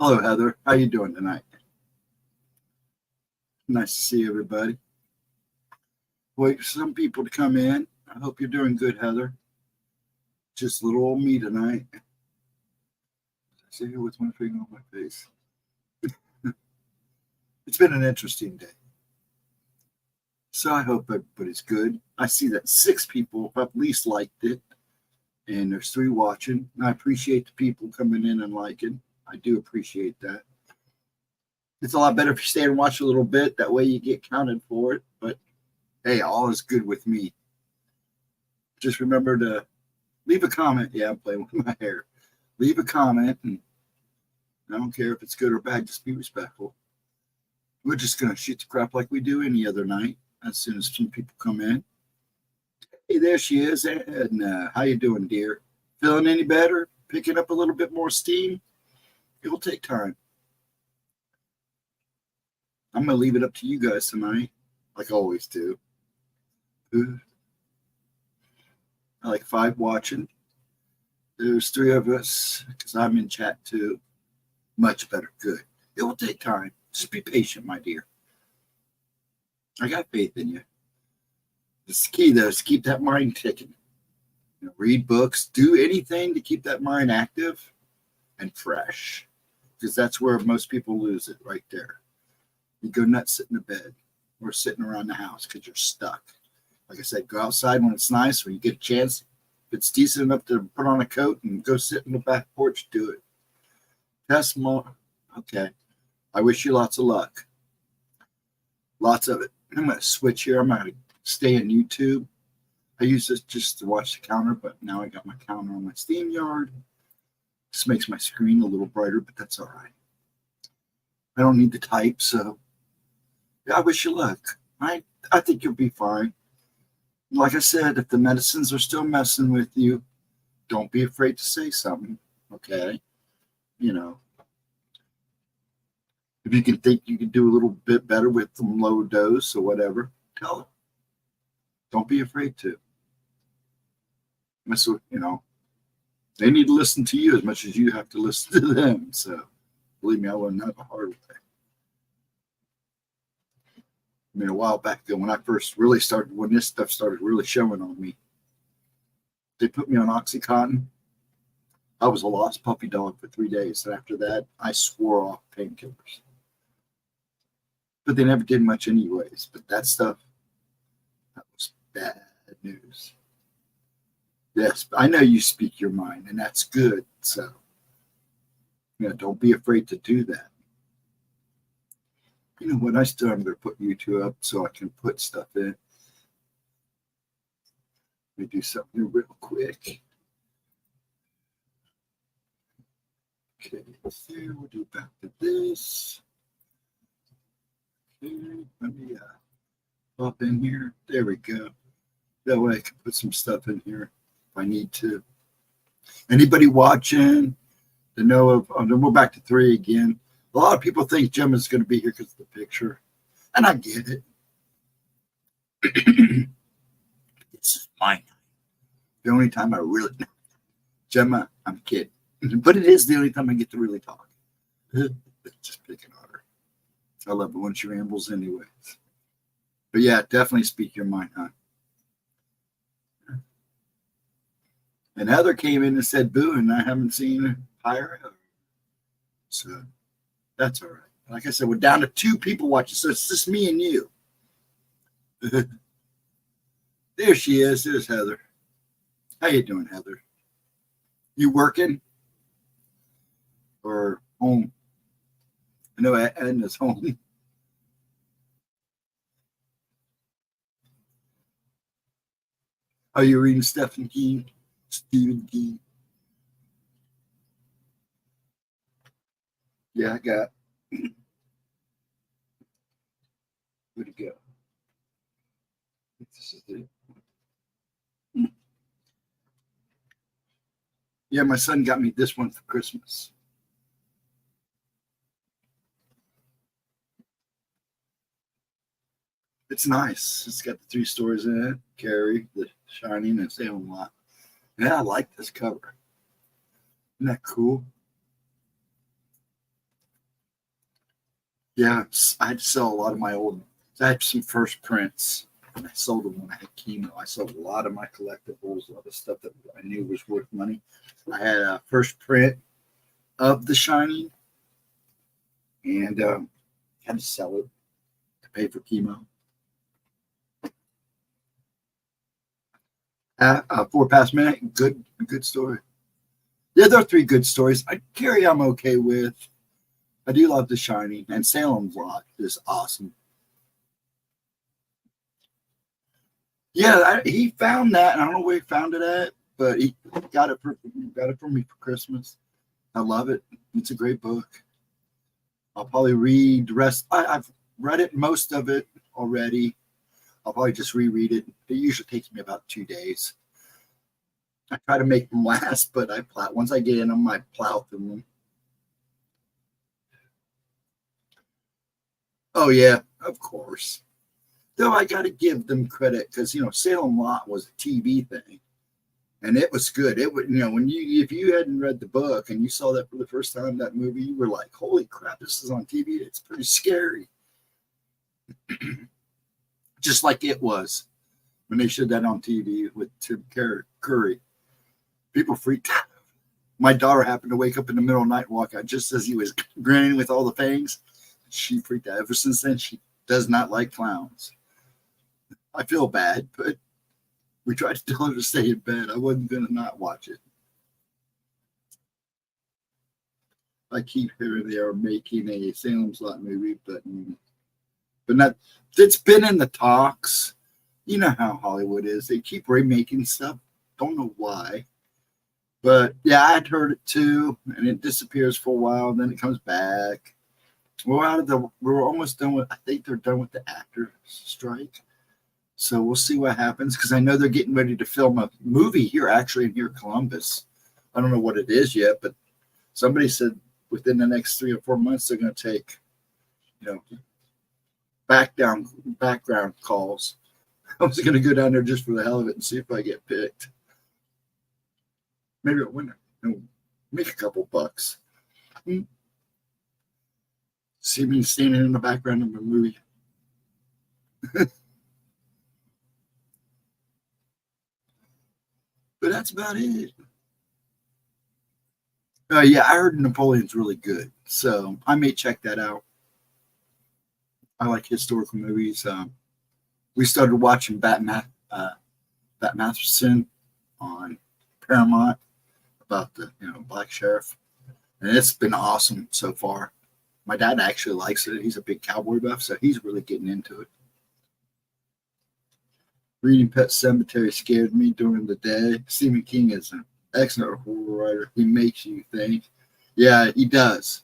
Hello, Heather. How you doing tonight? Nice to see everybody. Wait for some people to come in. I hope you're doing good, Heather. Just little old me tonight. I sit here with one finger on my face. It's been an interesting day. So I hope everybody's good. I see that 6 people have at least liked it, and there's 3 watching. And I appreciate the people coming in and liking. I do appreciate that. It's a lot better if you stay and watch a little bit. That way you get counted for it. But hey, all is good with me. Just remember to leave a comment. Yeah, I'm playing with my hair. Leave a comment, and I don't care if it's good or bad. Just be respectful. We're just going to shoot the crap like we do any other night as soon as some people come in. Hey, there she is. And how you doing, dear? Feeling any better? Picking up a little bit more steam? It will take time. I'm going to leave it up to you guys tonight, like I always do. I like 5 watching. There's 3 of us because I'm in chat too. Much better. Good. It will take time. Just be patient, my dear. I got faith in you. The key, though, is to keep that mind ticking. Read books. Do anything to keep that mind active and fresh, because that's where most people lose it, right there. You go nuts sitting in bed or sitting around the house because you're stuck. Like I said, go outside when it's nice, when you get a chance. If it's decent enough to put on a coat and go sit in the back porch, do it. Test more. Okay. I wish you lots of luck. Lots of it. I'm going to switch here. I'm going to stay in YouTube. I use this just to watch the counter, but now I got my counter on my SteamYard. This makes my screen a little brighter, but that's all right. I don't need to type, so yeah, I wish you luck. I think you'll be fine. Like I said, if the medicines are still messing with you, don't be afraid to say something, okay? If you can think you can do a little bit better with some low dose or whatever, tell them. Don't be afraid to. They need to listen to you as much as you have to listen to them. So, believe me, I learned that the hard way. A while back ago, when I first really started, when this stuff started really showing on me, they put me on Oxycontin. I was a lost puppy dog for 3 days. And after that, I swore off painkillers. But they never did much anyways. But that stuff, that was bad news. Yes, I know you speak your mind, and that's good. So, don't be afraid to do that. You know what? I'm going to put YouTube up so I can put stuff in. Let me do something real quick. Okay, so we'll do back to this. Okay, let me pop in here. There we go. That way I can put some stuff in here if I need to. Anybody watching to know of, then we're back to 3 again. A lot of people think Gemma's going to be here because of the picture, and I get it. This is my night. The only time I really, Gemma, I'm kidding. But it is the only time I get to really talk. Just picking on her. I love it when she rambles anyways. But yeah, definitely speak your mind, huh? And Heather came in and said boo, and I haven't seen her hire her. So that's all right. Like I said, we're down to 2 people watching, so it's just me and you. There she is. There's Heather. How you doing, Heather? You working? Or home? I know Edna's home. Are you reading Stephen King? Yeah, I got. Where'd it go? This is it. Yeah, my son got me this one for Christmas. It's nice. It's got the 3 stories in it. Carrie, The Shining, and Salem Lot. Yeah, I like this cover. Isn't that cool? Yeah, I had to sell a lot of my old. I had some first prints, and I sold them when I had chemo. I sold a lot of my collectibles, a lot of stuff that I knew was worth money. I had a first print of The Shining, and had to sell it to pay for chemo. 4 past minute, good story. Yeah, there are 3 good stories. Carrie, I'm okay with. I do love The Shining, and Salem's Lot is awesome. Yeah, he found that, and I don't know where he found it at, but he got it for me for Christmas. I love it. It's a great book. I'll probably read the rest. I've read it, most of it already. I'll probably just reread it. It usually takes me about 2 days. I try to make them last, but once I get in them, I plow through them. Oh yeah, of course. Though I got to give them credit because Salem Lot was a TV thing, and it was good. It would when you if you hadn't read the book and you saw that for the first time, that movie, you were like, "Holy crap, this is on TV! It's pretty scary." Just like it was when they showed that on TV with Tim Curry. People freaked out. My daughter happened to wake up in the middle of the night and walk out just as he was grinning with all the fangs. She freaked out. Ever since then, she does not like clowns. I feel bad, but we tried to tell her to stay in bed. I wasn't going to not watch it. I keep hearing they are making a Salem's Lot movie, but not. It's been in the talks. You know how Hollywood is. They keep remaking stuff. Don't know why. But yeah, I'd heard it too, and it disappears for a while, and then it comes back. We're almost done with. I think they're done with the actors strike, so we'll see what happens. Because I know they're getting ready to film a movie here, actually, in Columbus. I don't know what it is yet, but somebody said within the next 3 or 4 months they're going to take, you know, background calls. I was going to go down there just for the hell of it and see if I get picked. Maybe I'll win it. Make a couple bucks. See me standing in the background of a movie. But that's about it. Yeah, I heard Napoleon's really good, so I may check that out. I like historical movies. We started watching Bat Matheson on Paramount about the black sheriff, and it's been awesome so far. My dad actually likes it. He's a big cowboy buff, so he's really getting into it. Reading Pet Sematary scared me during the day. Stephen King is an excellent horror writer. He makes you think. Yeah, he does.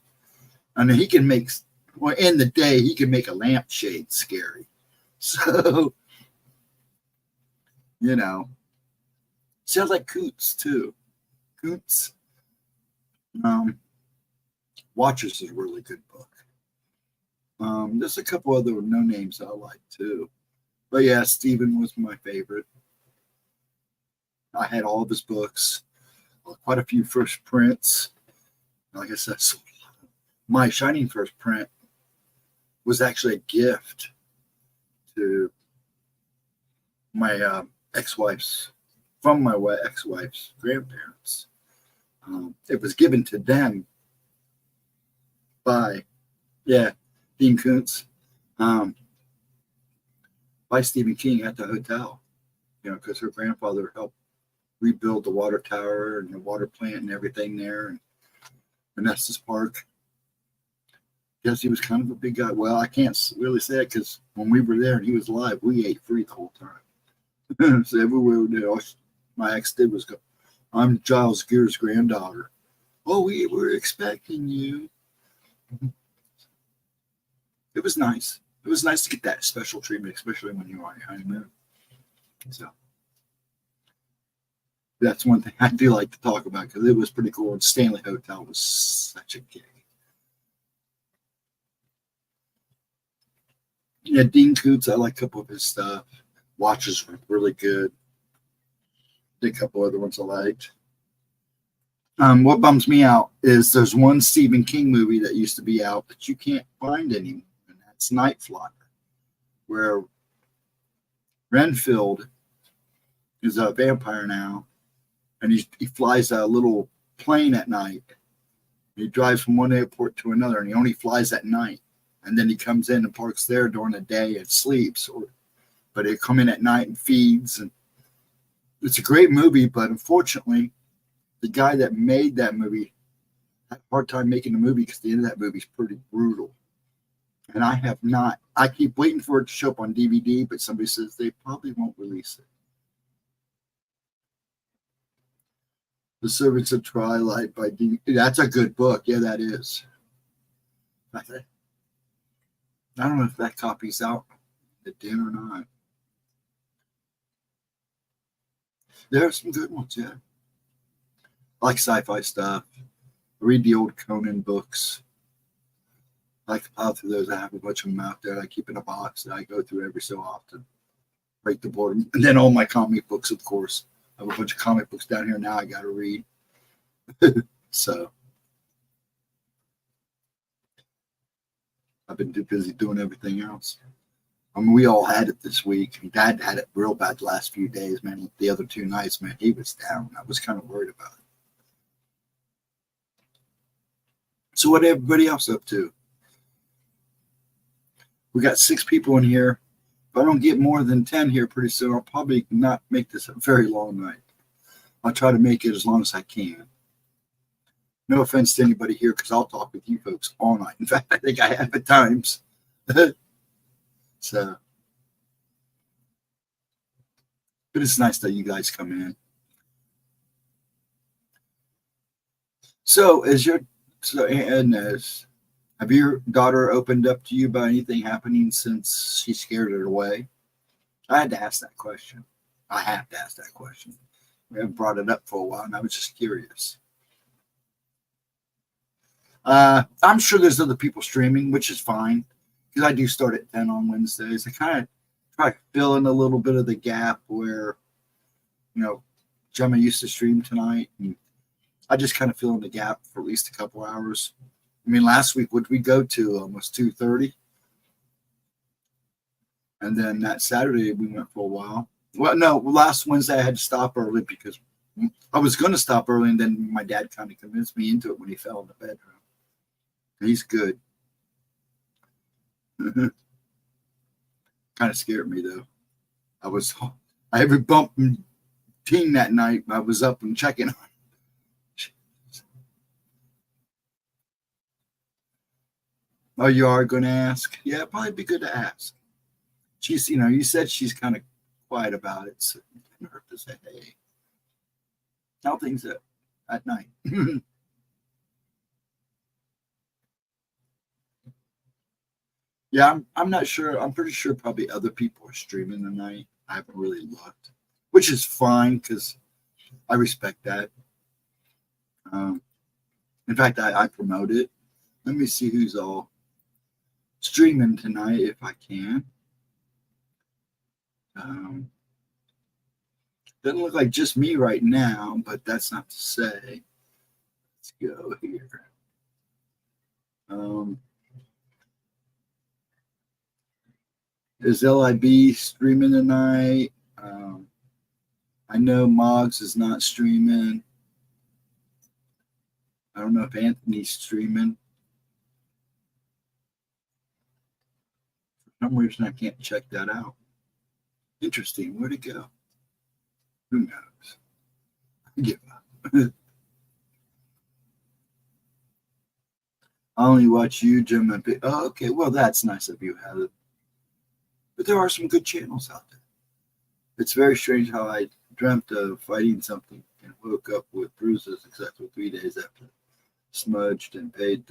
I mean, he can make, well, in the day, he can make a lampshade scary. So, sounds like Coots, too. Coots. Watchers is a really good book. There's a couple other no names I like, too. But yeah, Stephen was my favorite. I had all of his books, quite a few first prints. Like I said, my Shining first print was actually a gift to my ex-wife's, from my ex-wife's grandparents. It was given to them by, Dean Koontz, by Stephen King at the hotel, because her grandfather helped rebuild the water tower and the water plant and everything there, and Vanessa's Park. Guess he was kind of a big guy. Well, I can't really say it because when we were there and he was alive, we ate free the whole time. So everywhere we did, all my ex did was go, "I'm Giles Gear's granddaughter." "Oh, we were expecting you." It was nice. It was nice to get that special treatment, especially when you were on your honeymoon. So that's one thing I do like to talk about because it was pretty cool. And Stanley Hotel was such a gig. Yeah, Dean Koontz, I like a couple of his stuff. Watches were really good. Did a couple other ones I liked. What bums me out is there's one Stephen King movie that used to be out that you can't find anymore, and that's Night Flyer, where Renfield is a vampire now, and he flies a little plane at night. He drives from one airport to another, and he only flies at night. And then he comes in and parks there during the day and sleeps. But he'll come in at night and feeds. And it's a great movie, but unfortunately, the guy that made that movie had a hard time making the movie because the end of that movie is pretty brutal. And I have not. I keep waiting for it to show up on DVD, but somebody says they probably won't release it. The Servants of Twilight by D. That's a good book. Yeah, that is. I don't know if that copy's out at Den or not. There are some good ones, yeah. I like sci-fi stuff. I read the old Conan books. I like to plow through those. I have a bunch of them out there. I keep in a box that I go through every so often. Break the boredom. And then all my comic books, of course. I have a bunch of comic books down here now I got to read. So I've been too busy doing everything else. I mean, we all had it this week. Dad had it real bad the last few days, man. The other 2 nights, man, he was down. I was kind of worried about it. So what everybody else up to? We got 6 people in here. If I don't get more than 10 here pretty soon, I'll probably not make this a very long night. I'll try to make it as long as I can. No offense to anybody here, because I'll talk with you folks all night. In fact, I think I have at times. So, but it's nice that you guys come in. So, have your daughter opened up to you about anything happening since she scared it away? I had to ask that question. I have to ask that question. We haven't brought it up for a while, and I was just curious. I'm sure there's other people streaming, which is fine, because I do start at 10 on Wednesdays. I kind of try to fill in a little bit of the gap where, Gemma used to stream tonight, and I just kind of fill in the gap for at least a couple hours. I mean, last week, what did we go to? Almost 2:30. And then that Saturday, we went for a while. Well, no, last Wednesday, I had to stop early because I was going to stop early, and then my dad kind of convinced me into it when he fell in the bedroom. He's good. Kind of scared me, though. I every bump and ting that night, I was up and checking on. Oh, you are going to ask? Yeah, it'd probably be good to ask. She's, you said she's kind of quiet about it, so it didn't hurt to say, hey, how things at night. Yeah, I'm not sure. I'm pretty sure probably other people are streaming tonight. I haven't really looked, which is fine because I respect that. In fact, I promote it. Let me see who's all streaming tonight if I can. Doesn't look like just me right now, but that's not to say. Let's go here. Is LIB streaming tonight? I know Moggs is not streaming. I don't know if Anthony's streaming. For some reason, I can't check that out. Interesting. Where'd it go? Who knows? I give up. I only watch you, Jim, and oh, okay. Well, that's nice of you, Heather. But there are some good channels out there. It's very strange how I dreamt of fighting something and woke up with bruises, except for 3 days after smudged and paid.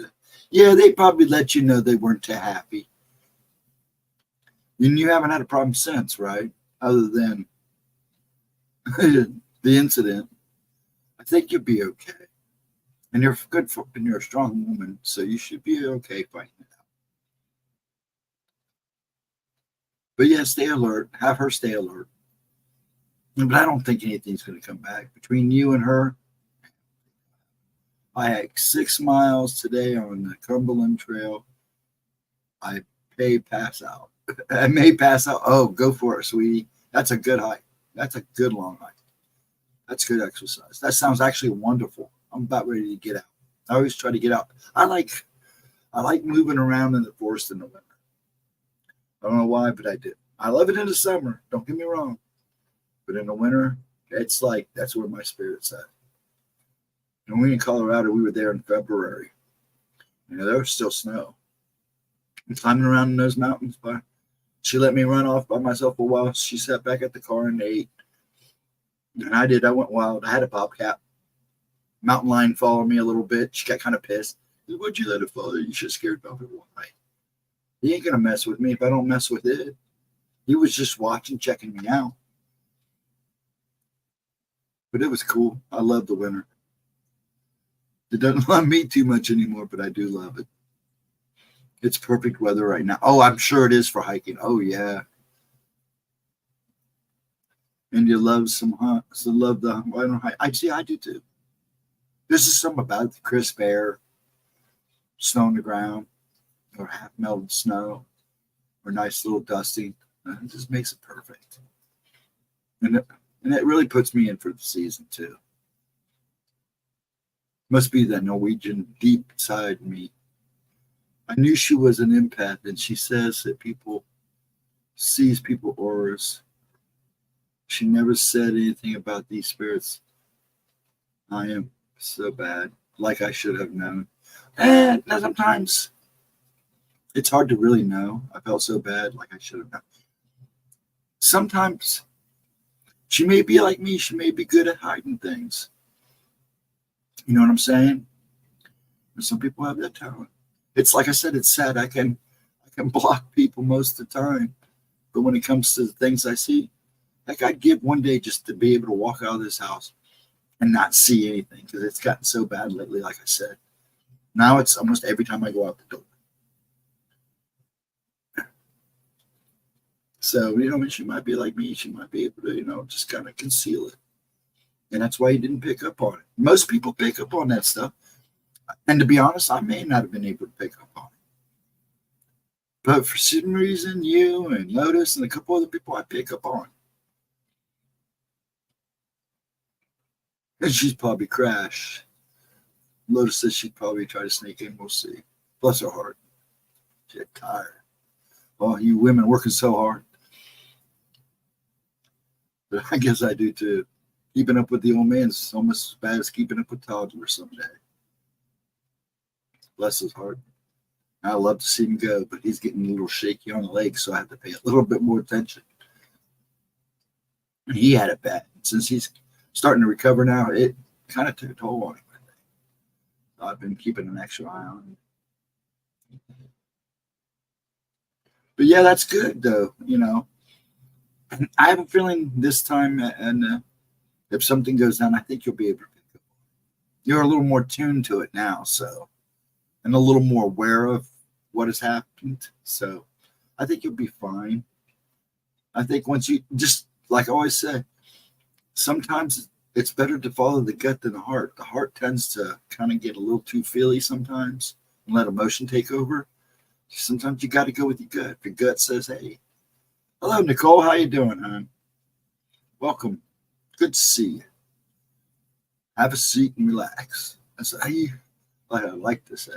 Yeah, they probably let you know they weren't too happy. And you haven't had a problem since, right? Other than the incident. I think you'll be okay. And you're good and you're a strong woman, so you should be okay fighting it out. But yeah, stay alert. Have her stay alert. But I don't think anything's going to come back between you and her. I hiked 6 miles today on the Cumberland Trail. I may pass out. I may pass out. Oh, go for it, sweetie. That's a good hike. That's a good long hike. That's good exercise. That sounds actually wonderful. I'm about ready to get out. I always try to get out. I like moving around in the forest in the winter. I don't know why, but I do. I love it in the summer. Don't get me wrong. But in the winter, it's like that's where my spirit's at. And we in Colorado, we were there in February. There was still snow. And climbing around in those mountains, but she let me run off by myself a while. She sat back at the car and ate. And I did. I went wild. I had a bobcat. Mountain lion followed me a little bit. She got kind of pissed. Would you let it follow you? You should scared about it. Why? He ain't gonna mess with me if I don't mess with it. He was just watching, checking me out. But it was cool. I love the winter. It doesn't love me too much anymore, but I do love it. It's perfect weather right now. Oh, I'm sure it is for hiking. Oh yeah. And you love some hunt. So love the I don't hike. I do too. There's just something about the crisp air, snow on the ground, or half melted snow, or nice little dusting. It just makes it perfect. And it really puts me in for the season too. Must be that Norwegian deep inside me. I knew she was an empath, and she says that sees people auras. She never said anything about these spirits. I am so bad, like I should have known. And sometimes it's hard to really know. I felt so bad, like I should have known. Sometimes she may be like me. She may be good at hiding things. You know what I'm saying? And some people have that talent. It's like I said, it's sad. I can block people most of the time. But when it comes to the things I see, like I'd give one day just to be able to walk out of this house and not see anything because it's gotten so bad lately, like I said. Now it's almost every time I go out the door. So, she might be like me. She might be able to, just kind of conceal it. And that's why he didn't pick up on it. Most people pick up on that stuff. And to be honest, I may not have been able to pick up on it. But for some reason, you and Lotus and a couple other people I pick up on. And she's probably crashed. Lotus says she'd probably try to sneak in. We'll see. Bless her heart. She's tired. Oh, you women working so hard. But I guess I do too. Keeping up with the old man is almost as bad as keeping up with toddlers someday. Bless his heart. I love to see him go, but he's getting a little shaky on the legs, so I have to pay a little bit more attention. And he had it bad. Since he's starting to recover now, it kind of took a toll on him. So I've been keeping an extra eye on him. But yeah, that's good though, I have a feeling this time, and if something goes down, I think you'll be able to pick up. You're a little more tuned to it now, and a little more aware of what has happened. So I think you'll be fine. I think once you just, like I always say, sometimes it's better to follow the gut than the heart. The heart tends to kind of get a little too feely sometimes and let emotion take over. Sometimes you got to go with your gut. If your gut says, hey, hello, Nicole, how you doing, hon? Welcome. Good to see you. Have a seat and relax. That's how I like to say.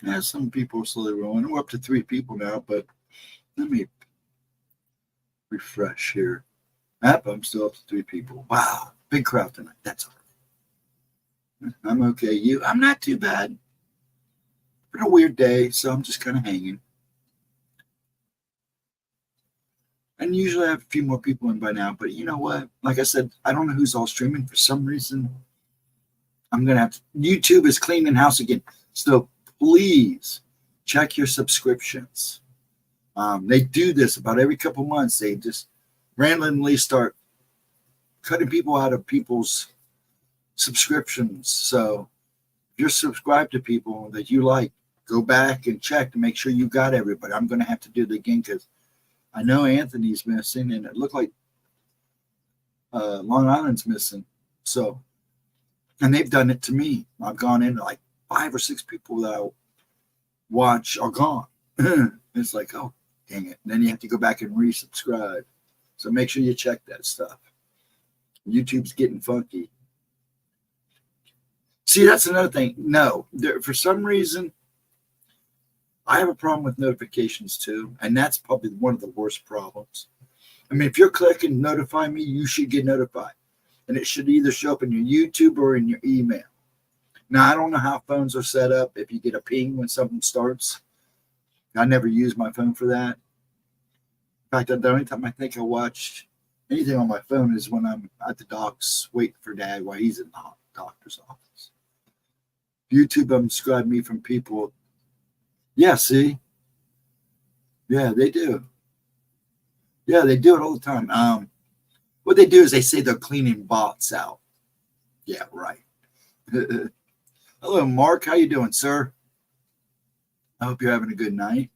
Yeah, some people are slowly rolling. We're up to 3 people now, but let me refresh here. I'm still up to 3 people. Wow, big crowd tonight. That's all right. I'm okay. I'm not too bad. Been a weird day, so I'm just kind of hanging. And usually I have a few more people in by now, but you know what? Like I said, I don't know who's all streaming. For some reason, I'm going to have to. YouTube is cleaning house again. So please check your subscriptions. They do this about every couple months. They just randomly start cutting people out of people's subscriptions. So if you're subscribed to people that you like, go back and check to make sure you got everybody. I'm going to have to do it again because I know Anthony's missing, and it looked like Long Island's missing. So, and they've done it to me. I've gone in like 5 or 6 people that I watch are gone. It's like, oh, dang it. And then you have to go back and resubscribe. So make sure you check that stuff. YouTube's getting funky. See, that's another thing. No, for some reason, I have a problem with notifications too. And that's probably one of the worst problems. I mean, if you're clicking notify me, you should get notified. And it should either show up in your YouTube or in your email. Now, I don't know how phones are set up. If you get a ping when something starts, I never use my phone for that. In fact, the only time I think I watch anything on my phone is when I'm at the docks waiting for Dad while he's in the doctor's office. YouTube unsubscribed me from people. Yeah, see? Yeah, they do. Yeah, they do it all the time. What they do is they say they're cleaning bots out. Yeah, right. Hello, Mark. How you doing, sir? I hope you're having a good night.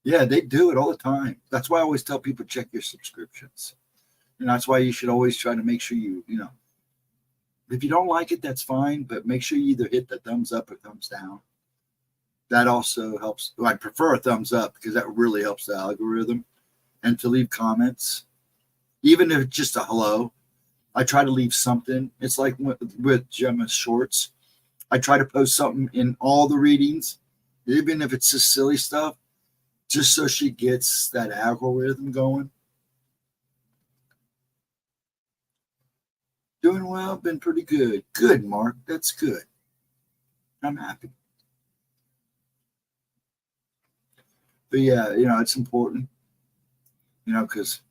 Yeah, they do it all the time. That's why I always tell people check your subscriptions. And that's why you should always try to make sure you know, if you don't like it, that's fine, but make sure you either hit the thumbs up or thumbs down. That also helps. Well, I prefer a thumbs up because that really helps the algorithm. And to leave comments, even if it's just a hello, I try to leave something. It's like with Gemma's shorts. I try to post something in all the readings, even if it's just silly stuff, just so she gets that algorithm going. Doing well, been pretty good. Good, Mark. That's good. I'm happy. But yeah, you know, it's important, you know, because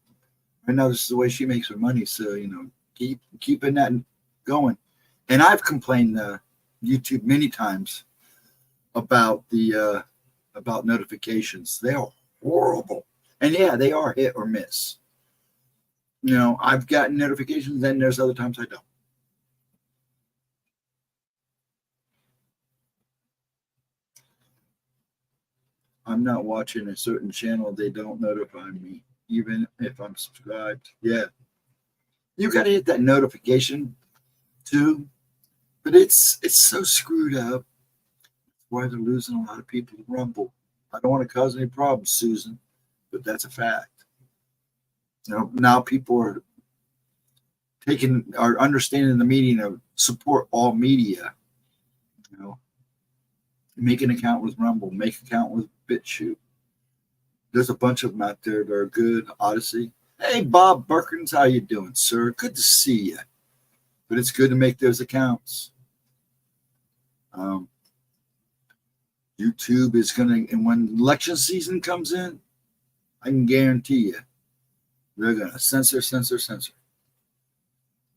I know this is the way she makes her money. So, you know, keeping that going. And I've complained to YouTube many times about the about notifications. They are horrible. And yeah, they are hit or miss. You know, I've gotten notifications, then there's other times I don't. I'm not watching a certain channel, they don't notify me, even if I'm subscribed. Yeah. You got to hit that notification too. But it's so screwed up. That's why they're losing a lot of people to Rumble. I don't want to cause any problems, Susan, but that's a fact. You know, now people are understanding the meaning of support all media. You know, make an account with Rumble, make an account with BitChute. There's a bunch of them out there that are good. Odyssey. Hey, Bob Berkins, how you doing, sir? Good to see you. But it's good to make those accounts. YouTube is going to, and when election season comes in, I can guarantee you, they're going to censor.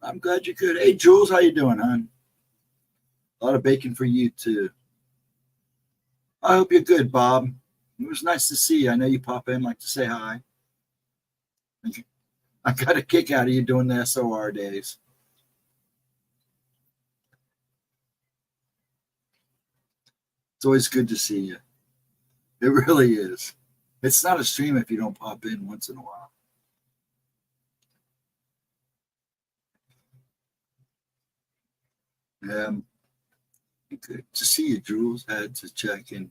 I'm glad you're good. Hey, Jules, how you doing, hon? A lot of bacon for you, too. I hope you're good, Bob. It was nice to see you. I know you pop in, like to say hi. I got a kick out of you doing the SOR days. It's always good to see you. It really is. It's not a stream if you don't pop in once in a while. Good to see you, Jules. Had to check in.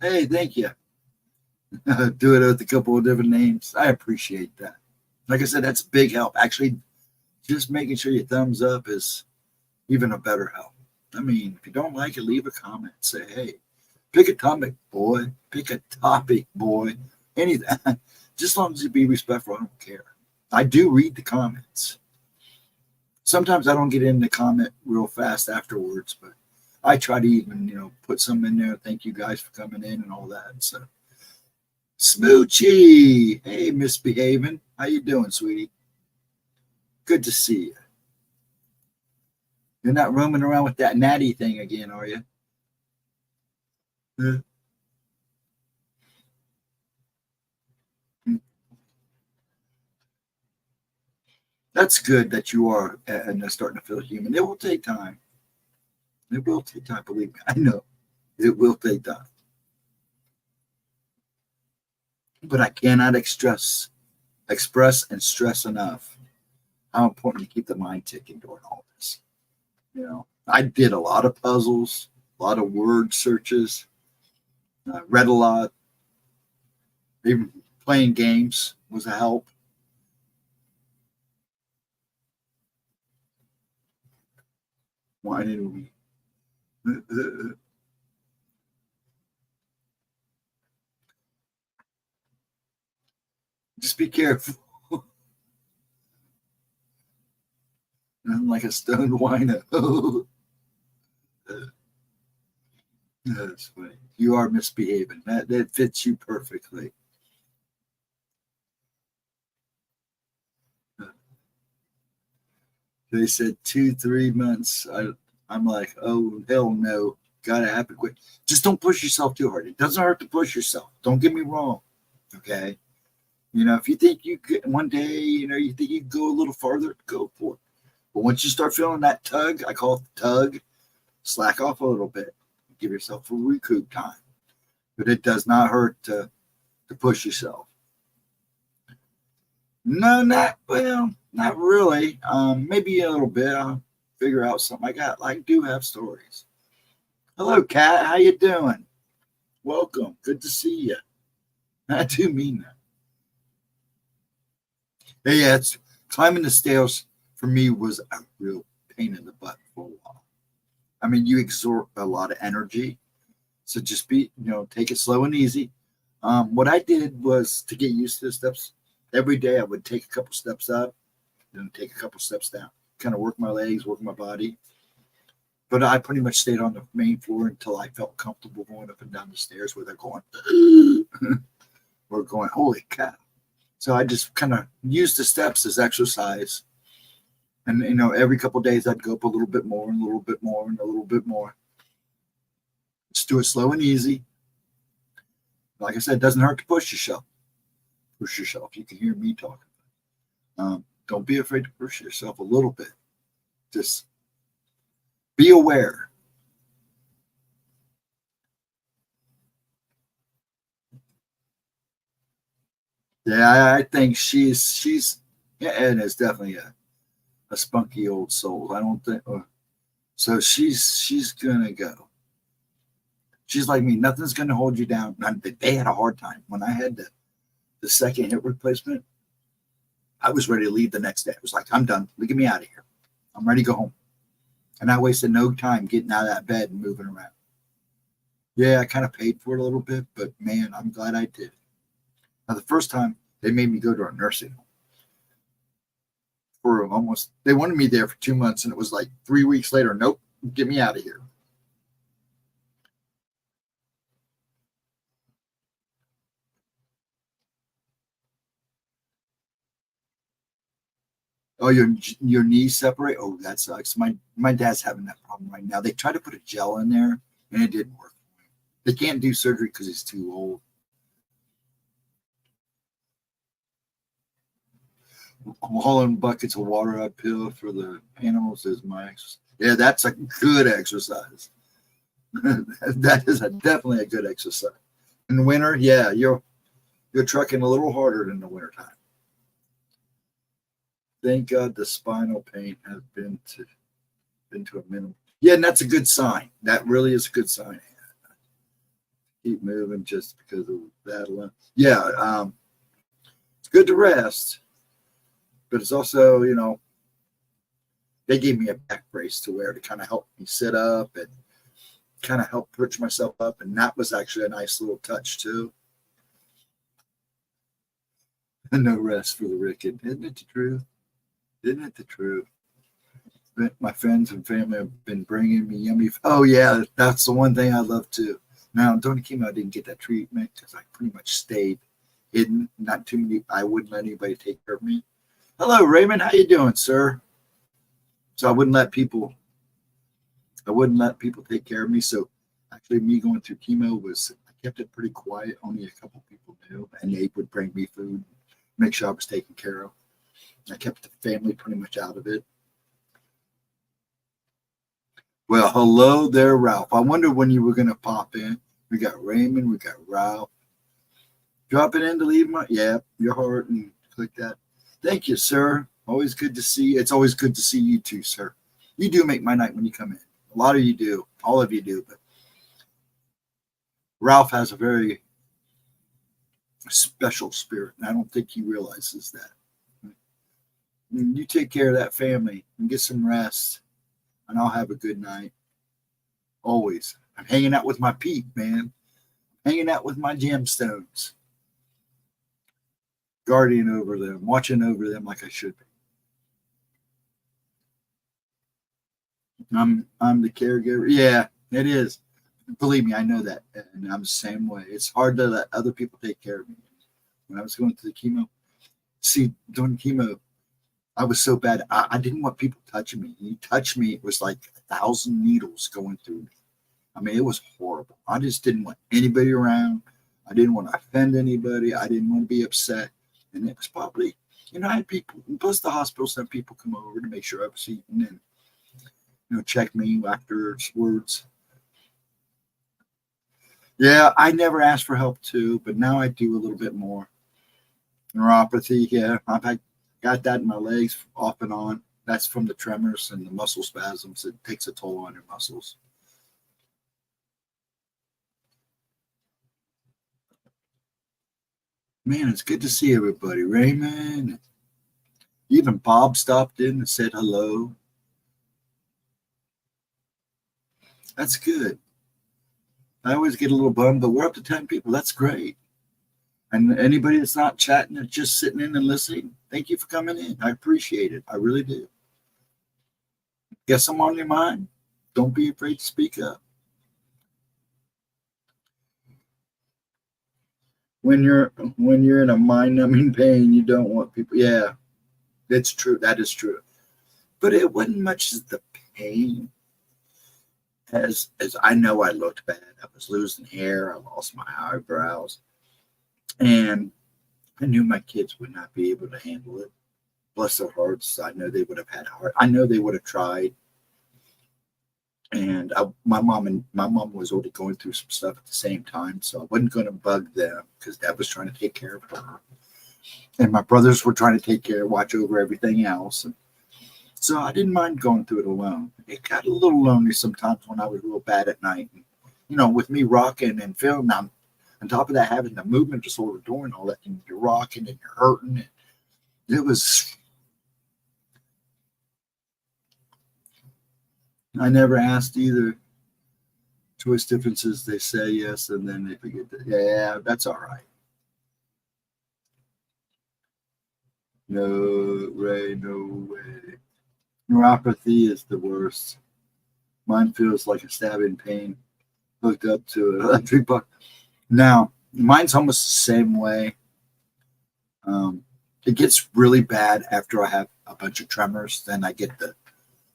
Hey, thank you. Do it with a couple of different names. I appreciate that. Like I said, that's a big help. Actually, just making sure your thumbs up is even a better help. I mean, if you don't like it, leave a comment. Say, hey, pick a topic, boy. Pick a topic, boy. Anything. Just as long as you be respectful, I don't care. I do read the comments. Sometimes I don't get in the comment real fast afterwards, but I try to even, you know, put some in there. Thank you guys for coming in and all that. So, Smoochie, hey, misbehaving. How you doing, sweetie? Good to see you. You're not roaming around with that natty thing again, are you? Yeah. That's good that you are and they're starting to feel human. It will take time. It will take time, believe me. I know. It will take time. But I cannot express and stress enough how important to keep the mind ticking during all this. I did a lot of puzzles, a lot of word searches, read a lot, even playing games was a help. Why didn't we? Just be careful. I'm like a stoned wino. That's funny. You are misbehaving. That fits you perfectly. They said 2-3 months. I'm like, oh hell no. Gotta happen quick. Just don't push yourself too hard. It doesn't hurt to push yourself. Don't get me wrong. Okay. If you think you could one day, you think you can go a little farther, go for it. But once you start feeling that tug, I call it the tug, slack off a little bit. Give yourself a recoup time. But it does not hurt to push yourself. No, not really. Maybe a little bit. I'll figure out something. I do have stories. Hello, Kat. How you doing? Welcome. Good to see you. I do mean that. Yeah, it's climbing the stairs for me was a real pain in the butt for a while. I mean, you exert a lot of energy, so just take it slow and easy. What I did was to get used to the steps. Every day I would take a couple steps up, then take a couple steps down, kind of work my legs, work my body. But I pretty much stayed on the main floor until I felt comfortable going up and down the stairs without going, or going, holy cow. So I just kind of used the steps as exercise. And, every couple of days I'd go up a little bit more and a little bit more and a little bit more. Just do it slow and easy. Like I said, it doesn't hurt to push yourself. Push yourself. You can hear me talking. Don't be afraid to push yourself a little bit. Just be aware. Yeah, I think she's and is definitely a spunky old soul. I don't think so. She's gonna go. She's like me. Nothing's gonna hold you down. They had a hard time when I had the second hip replacement. I was ready to leave the next day. I was like, I'm done. Get me out of here. I'm ready to go home. And I wasted no time getting out of that bed and moving around. Yeah, I kind of paid for it a little bit, but man, I'm glad I did. Now, the first time they made me go to a nursing home they wanted me there for 2 months, and it was like 3 weeks later, nope, get me out of here. Oh, your knees separate? Oh, that sucks. My dad's having that problem right now. They tried to put a gel in there, and it didn't work. They can't do surgery because he's too old. Hauling buckets of water uphill for the animals is my exercise. Yeah, that's a good exercise. That is definitely a good exercise. In the winter, yeah, you're trucking a little harder than the winter time. Thank God the spinal pain has been to a minimum. Yeah, and that's a good sign. That really is a good sign. Keep moving just because of that alone. Yeah, it's good to rest, but it's also, they gave me a back brace to wear to kind of help me sit up and kind of help perch myself up, and that was actually a nice little touch too. No rest for the wicked. Isn't it the truth? Isn't it the truth? My friends and family have been bringing me yummy. Oh yeah, that's the one thing I love too. Now, during the chemo, I didn't get that treatment because I pretty much stayed hidden. Not too many. I wouldn't let anybody take care of me. Hello, Raymond. How you doing, sir? So I wouldn't let people take care of me. So actually, me going through chemo I kept it pretty quiet. Only a couple people knew, and they would bring me food, make sure I was taken care of. I kept the family pretty much out of it. Well, hello there, Ralph. I wonder when you were going to pop in. We got Raymond, we got Ralph. Drop it in to leave your heart and click that. Thank you, sir. Always good to see you. It's always good to see you too, sir. You do make my night when you come in. A lot of you do. All of you do. But Ralph has a very special spirit, and I don't think he realizes that. You take care of that family and get some rest, and I'll have a good night. Always. I'm hanging out with my Pete, man. Hanging out with my gemstones. Guardian over them, watching over them like I should be. I'm the caregiver. Yeah, it is. Believe me, I know that, and I'm the same way. It's hard to let other people take care of me. When I was going through the chemo, during chemo, I was so bad. I didn't want people touching me. You touch me, it was like 1,000 needles going through me. I mean, it was horrible. I just didn't want anybody around. I didn't want to offend anybody. I didn't want to be upset. And it was probably, I had people, plus the hospital sent people come over to make sure I was eating and, check me afterwards. Yeah, I never asked for help too, but now I do a little bit more. Neuropathy, yeah, I've got that in my legs off and on. That's from the tremors and the muscle spasms. It takes a toll on your muscles. Man, it's good to see everybody. Raymond, even Bob stopped in and said hello. That's good. I always get a little bummed, but we're up to 10 people. That's great. And anybody that's not chatting and just sitting in and listening, thank you for coming in. I appreciate it. I really do. Guess I'm on your mind. Don't be afraid to speak up. When you're in a mind-numbing pain, you don't want people. Yeah, that's true. That is true. But it wasn't much as the pain as I know I looked bad. I was losing hair. I lost my eyebrows. And I knew my kids would not be able to handle it. Bless their hearts. I know they would have had a heart. I know they would have tried. And my mom was already going through some stuff at the same time, so I wasn't going to bug them because Dad was trying to take care of her, and my brothers were trying to watch over everything else. And so I didn't mind going through it alone. It got a little lonely sometimes when I was real bad at night. And, with me rocking and feeling, on top of that, having the movement disorder doing all that, and you're rocking and you're hurting. It was. I never asked either. Choice differences, they say yes, and then they forget that. Yeah, that's all right. No, Ray, no way. Neuropathy is the worst. Mine feels like a stabbing pain hooked up to an electric box. Now, mine's almost the same way. It gets really bad after I have a bunch of tremors. Then I get the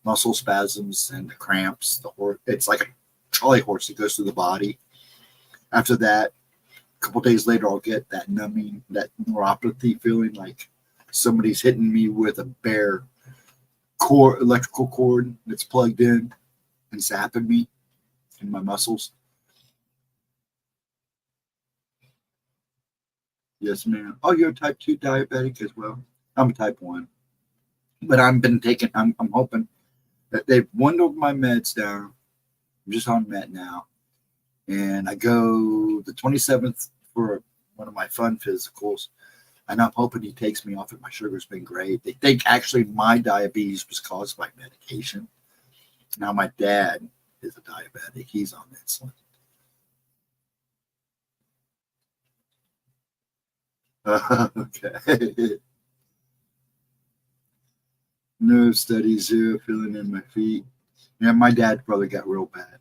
muscle spasms and the cramps. It's like a trolley horse that goes through the body. After that, a couple days later, I'll get that numbing, that neuropathy feeling like somebody's hitting me with a bare electrical cord that's plugged in and zapping me in my muscles. Yes, ma'am. Oh, you're a type 2 diabetic as well? I'm a type 1. But I'm hoping that they've dwindled my meds down. I'm just on med now. And I go the 27th for one of my fun physicals. And I'm hoping he takes me off it. My sugar's been great. They think actually my diabetes was caused by medication. Now my dad is a diabetic. He's on insulin. Okay. No study, 0 feeling in my feet. Yeah, my dad probably got real bad.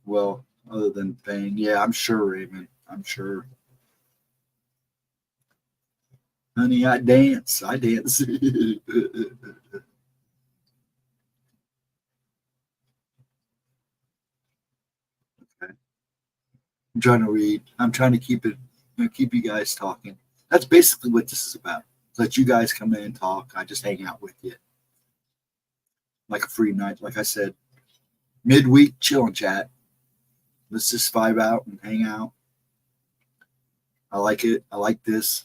Well, other than pain. Yeah, I'm sure, Raymond. I'm sure. Honey, I dance. Okay. I'm trying to read. I'm trying to keep you guys talking. That's basically what this is about. Let you guys come in and talk. I just hang out with you. Like a free night. Like I said, midweek chill and chat. Let's just vibe out and hang out. I like it. I like this.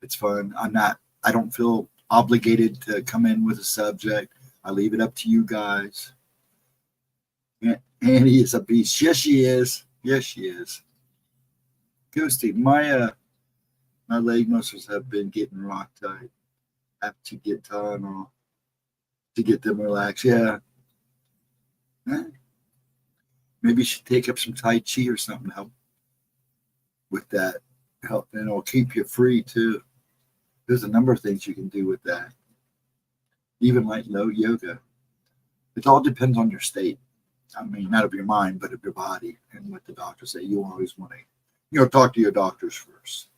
It's fun. I don't feel obligated to come in with a subject. I leave it up to you guys. Annie is a beast. Yes, she is. Yes, she is. Ghosty, my leg muscles have been getting rock tight. I have to get Tylenol to get them relaxed. Yeah. Maybe you should take up some Tai Chi or something to help with that. Help, and it'll keep you free too. There's a number of things you can do with that. Even like low yoga. It all depends on your state. I mean, not of your mind, but of your body and what the doctors say. You always want to, talk to your doctors first.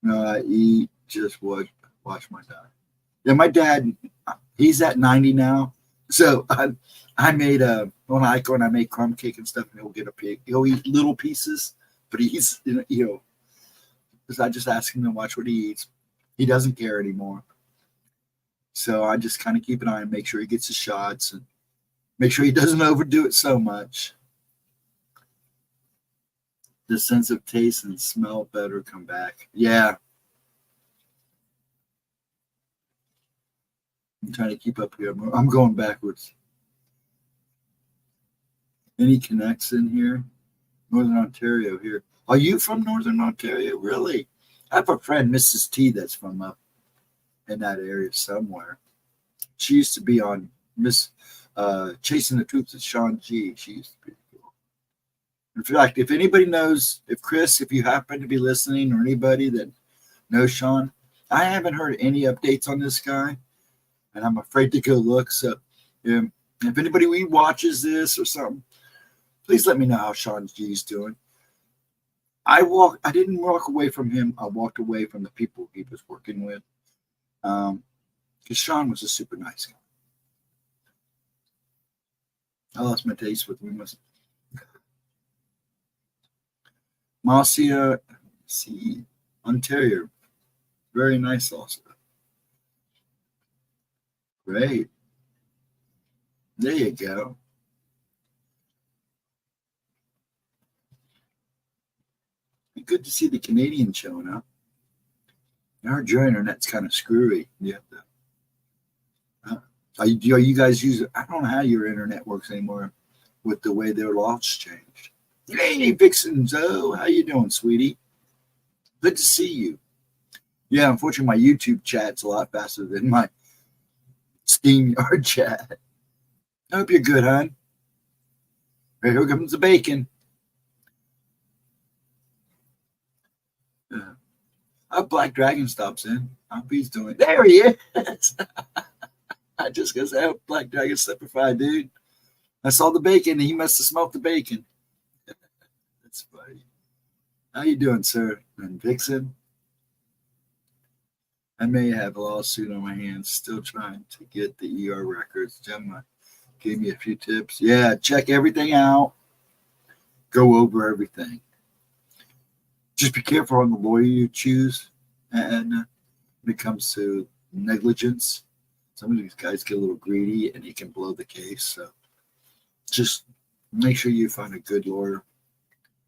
No, I eat, just watch my diet. Yeah, my dad, he's at 90 now. So I made when I make crumb cake and stuff, and he'll get a pig. He'll eat little pieces, but he's because I just ask him to watch what he eats. He doesn't care anymore. So I just kind of keep an eye and make sure he gets his shots and make sure he doesn't overdo it so much. The sense of taste and smell better come back. Yeah. I'm trying to keep up here. I'm going backwards. Any connects in here? Northern Ontario here. Are you from Northern Ontario? Really? I have a friend, Mrs. T, that's from up in that area somewhere. She used to be on Chasing the Truth with Sean G. She used to be cool. In fact, if anybody knows, if you happen to be listening, or anybody that knows Sean, I haven't heard any updates on this guy, and I'm afraid to go look. So if anybody watches this or something, please let me know how Sean G is doing. I didn't walk away from him. I walked away from the people he was working with. Because Sean was a super nice guy. I lost my taste with him. Marcia, Ontario. Very nice also. Great. There you go. Good to see the Canadian showing up. I heard your internet's kind of screwy. Yeah. Are you guys using? I don't know how your internet works anymore with the way their laws changed. Hey, GhostDragonzw, how you doing, sweetie? Good to see you. Yeah, unfortunately, my YouTube chat's a lot faster than my SteamYard chat. I hope you're good, hon. Here comes the bacon. Black Dragon stops in. I hope he's doing. There he is. I just gonna say, I hope Black Dragon simplified, dude. I saw the bacon. He must have smelt the bacon. That's funny. How you doing, sir? And Vixen? I may have a lawsuit on my hands. Still trying to get the ER records. Gemma gave me a few tips. Yeah, check everything out. Go over everything. Just be careful on the lawyer you choose. And when it comes to negligence, some of these guys get a little greedy and he can blow the case. So just make sure you find a good lawyer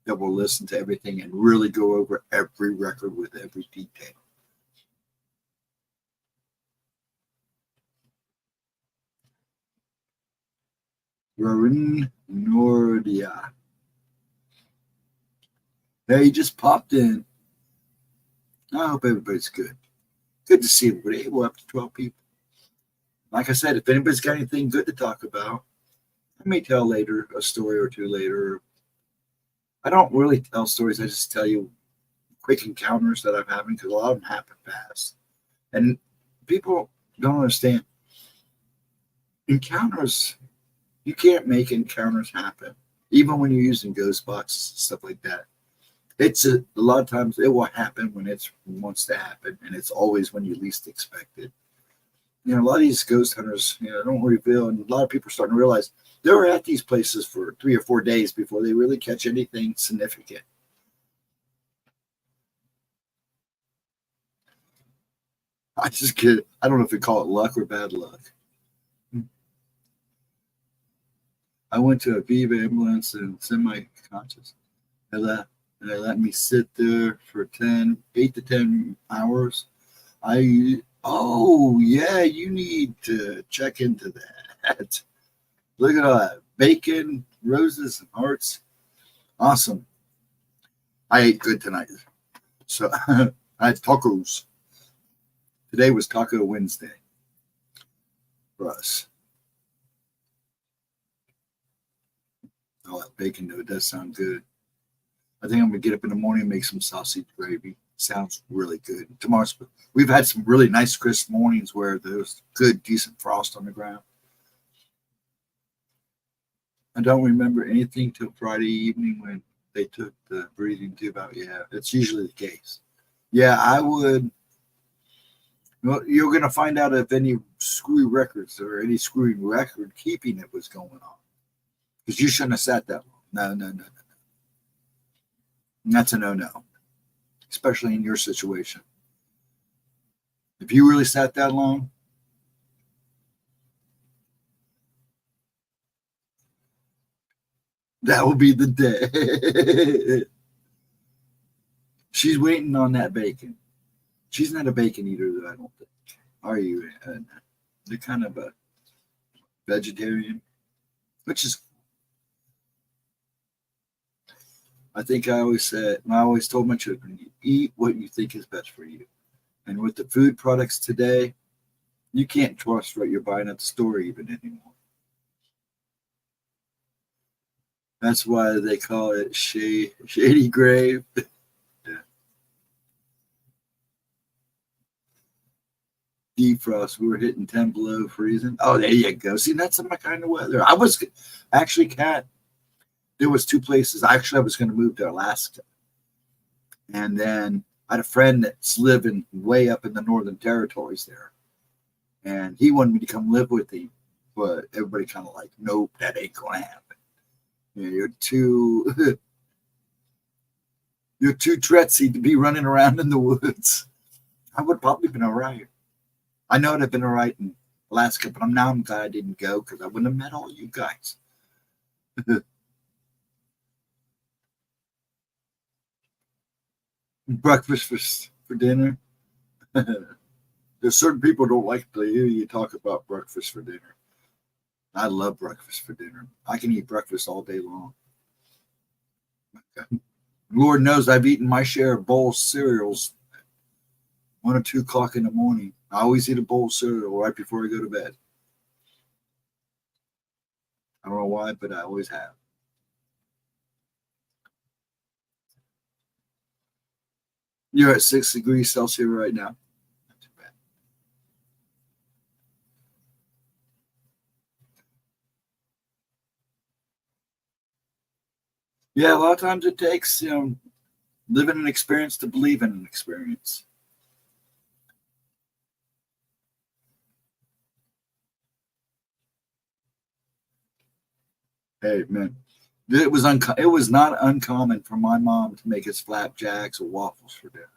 that will listen to everything and really go over every record with every detail. Rorin Nordia. Hey, you just popped in. I hope everybody's good. Good to see everybody. We're up to 12 people. Like I said, if anybody's got anything good to talk about, I may tell later a story or two later. I don't really tell stories. I just tell you quick encounters that I'm having because a lot of them happen fast. And people don't understand. Encounters, you can't make encounters happen. Even when you're using ghost boxes and stuff like that. It's a lot of times it will happen when it wants to happen. And it's always when you least expect it. A lot of these ghost hunters, don't reveal. And a lot of people are starting to realize they're at these places for 3 or 4 days before they really catch anything significant. I just get, I don't know if they call it luck or bad luck. I went to a Viva ambulance and semi-conscious. They let me sit there for 8 to 10 hours. Oh yeah, you need to check into that. Look at all that bacon, roses, and hearts. Awesome. I ate good tonight. So I had tacos. Today was Taco Wednesday for us. Oh, that bacon though, it does sound good. I think I'm gonna get up in the morning and make some sausage gravy. Sounds really good. We've had some really nice crisp mornings where there's good, decent frost on the ground. I don't remember anything till Friday evening when they took the breathing tube out. Yeah, that's usually the case. Yeah, I would. Well, you're going to find out if any screwy records or any screwy record keeping it was going on. Because you shouldn't have sat that long. No. That's a no. Especially in your situation. If you really sat that long, that will be the day. She's waiting on that bacon. She's not a bacon eater, though, I don't think. Are you? They're kind of a vegetarian, which is. I think I always told my children, eat what you think is best for you. And with the food products today, you can't trust what you're buying at the store even anymore. That's why they call it shady grave. Yeah. Defrost. We were hitting 10 below freezing. Oh, there you go. See, that's my kind of weather. I was actually, Kat, there was two places. Actually, I was going to move to Alaska. And then I had a friend that's living way up in the Northern Territories there. And he wanted me to come live with him. But everybody kind of like, nope, that ain't going to happen. You're too tretsy to be running around in the woods. I would probably been all right. I know it'd have been all right in Alaska, but I'm glad I didn't go because I wouldn't have met all you guys. Breakfast for dinner. There's certain people who don't like to hear you talk about breakfast for dinner. I love breakfast for dinner. I can eat breakfast all day long. Lord knows I've eaten my share of bowl cereals 1 or 2 o'clock in the morning. I always eat a bowl of cereal right before I go to bed. I don't know why, but I always have. You're at 6 degrees Celsius right now. Not too bad. Yeah, a lot of times it takes, living an experience to believe in an experience. Hey, man. It was not uncommon for my mom to make us flapjacks or waffles for dinner.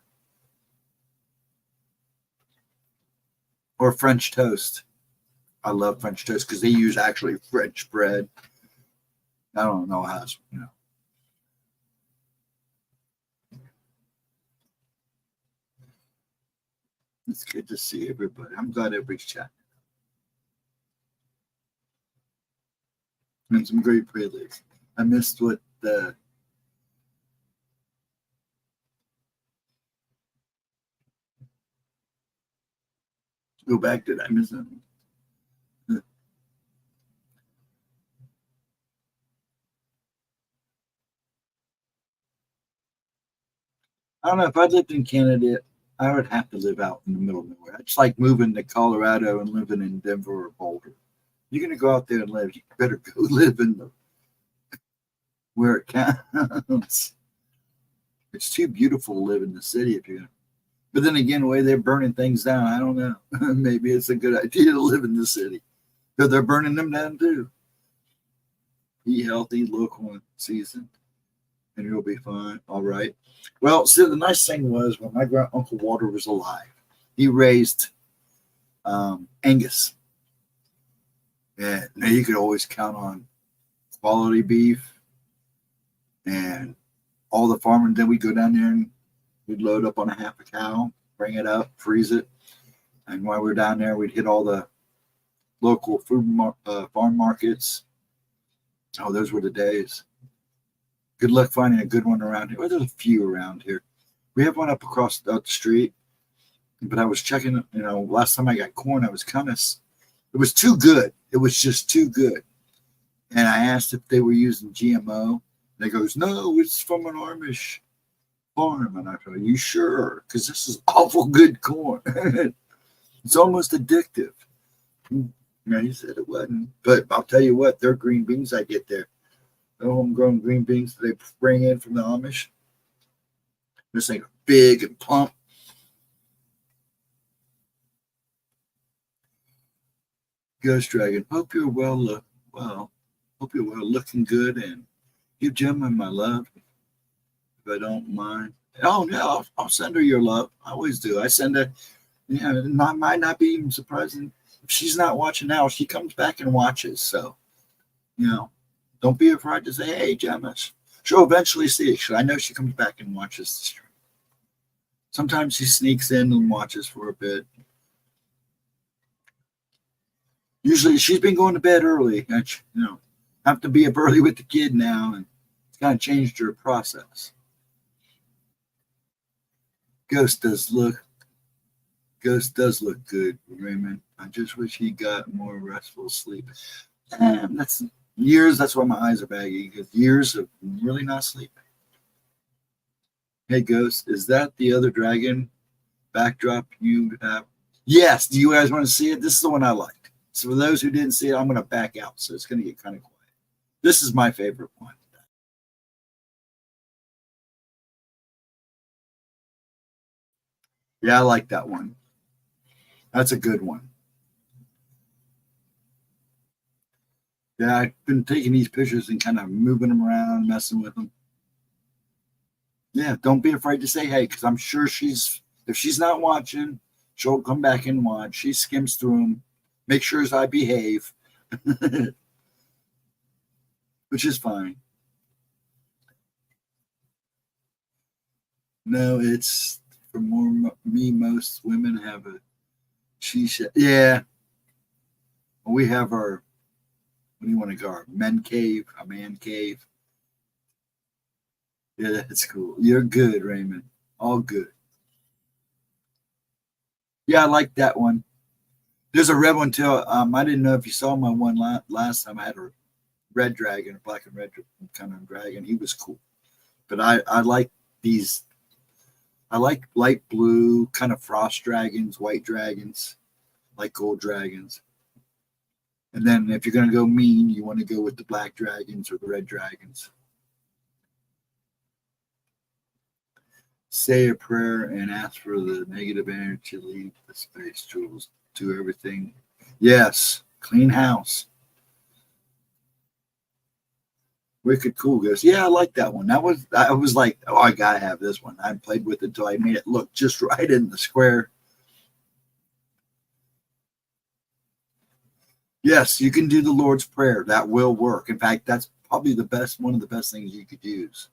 Or French toast. I love French toast because they use actually French bread. I don't know how It's good to see everybody. I'm glad everybody's chatting. And some great playlists. I missed what the go back to that. I missed them. I don't know if I lived in Canada, I would have to live out in the middle of nowhere. It's like moving to Colorado and living in Denver or Boulder. You're gonna go out there and live. You better go live in the where it counts. It's too beautiful to live in the city if you're. But then again, the way they're burning things down, I don't know. Maybe it's a good idea to live in the city, but they're burning them down too. Eat healthy, local, and seasoned, and you'll be fine. All right. Well, see, the nice thing was when my Uncle Walter was alive, he raised Angus. And you could always count on quality beef and all the farming. Then we'd go down there and we'd load up on a half a cow, bring it up, freeze it. And while we were down there, we'd hit all the local farm markets. Oh, those were the days. Good luck finding a good one around here. Well, there's a few around here. We have one up across the street, but I was checking, last time I got corn, I was it was too good. It was just too good. And I asked if they were using GMO. And they goes, no, it's from an Amish farm. And I thought, are you sure? Because this is awful good corn. It's almost addictive. Yeah, he said it wasn't. But I'll tell you what, their green beans I get there. The homegrown green beans that they bring in from the Amish. This thing big and plump. Ghost Dragon, hope you're well. Hope you're well, looking good, and give Gemma my love, if I don't mind. Oh no, I'll send her your love. I always do. I send her. Yeah, it might not be even surprising if she's not watching now. She comes back and watches. So, don't be afraid to say, "Hey, Gemma." She'll eventually see it. I know she comes back and watches the stream. Sometimes she sneaks in and watches for a bit. Usually, she's been going to bed early. Have to be up early with the kid now, and it's kind of changed her process. Ghost does look good, Raymond. I just wish he got more restful sleep. That's years. That's why my eyes are baggy, because years of really not sleeping. Hey, Ghost, is that the other dragon backdrop you have? Yes. Do you guys want to see it? This is the one I like. So for those who didn't see it, I'm going to back out, so it's going to get kind of quiet. This is my favorite one. Yeah, I like that one. That's a good one. Yeah, I've been taking these pictures and kind of moving them around, messing with them. Yeah, don't be afraid to say hey, because I'm sure if she's not watching, she'll come back and watch. She skims through them, make sure I behave, which is fine. No, it's for me. Most women have a yeah. We have our, what do you want to call it? Men cave, a man cave. Yeah, that's cool. You're good, Raymond. All good. Yeah, I like that one. There's a red one too. I didn't know if you saw my one last time. I had a red dragon, a black and red kind of dragon. He was cool. But I like these. I like light blue, kind of frost dragons, white dragons, like gold dragons. And then if you're going to go mean, you want to go with the black dragons or the red dragons. Say a prayer and ask for the negative energy to leave the space. Jewels, do everything. Yes, clean house. Wicked cool, goes. Yeah, I like that one. I was like, oh, I gotta have this one. I played with it until I made it look just right in the square. Yes, you can do the Lord's Prayer. That will work. In fact, that's probably one of the best things you could use.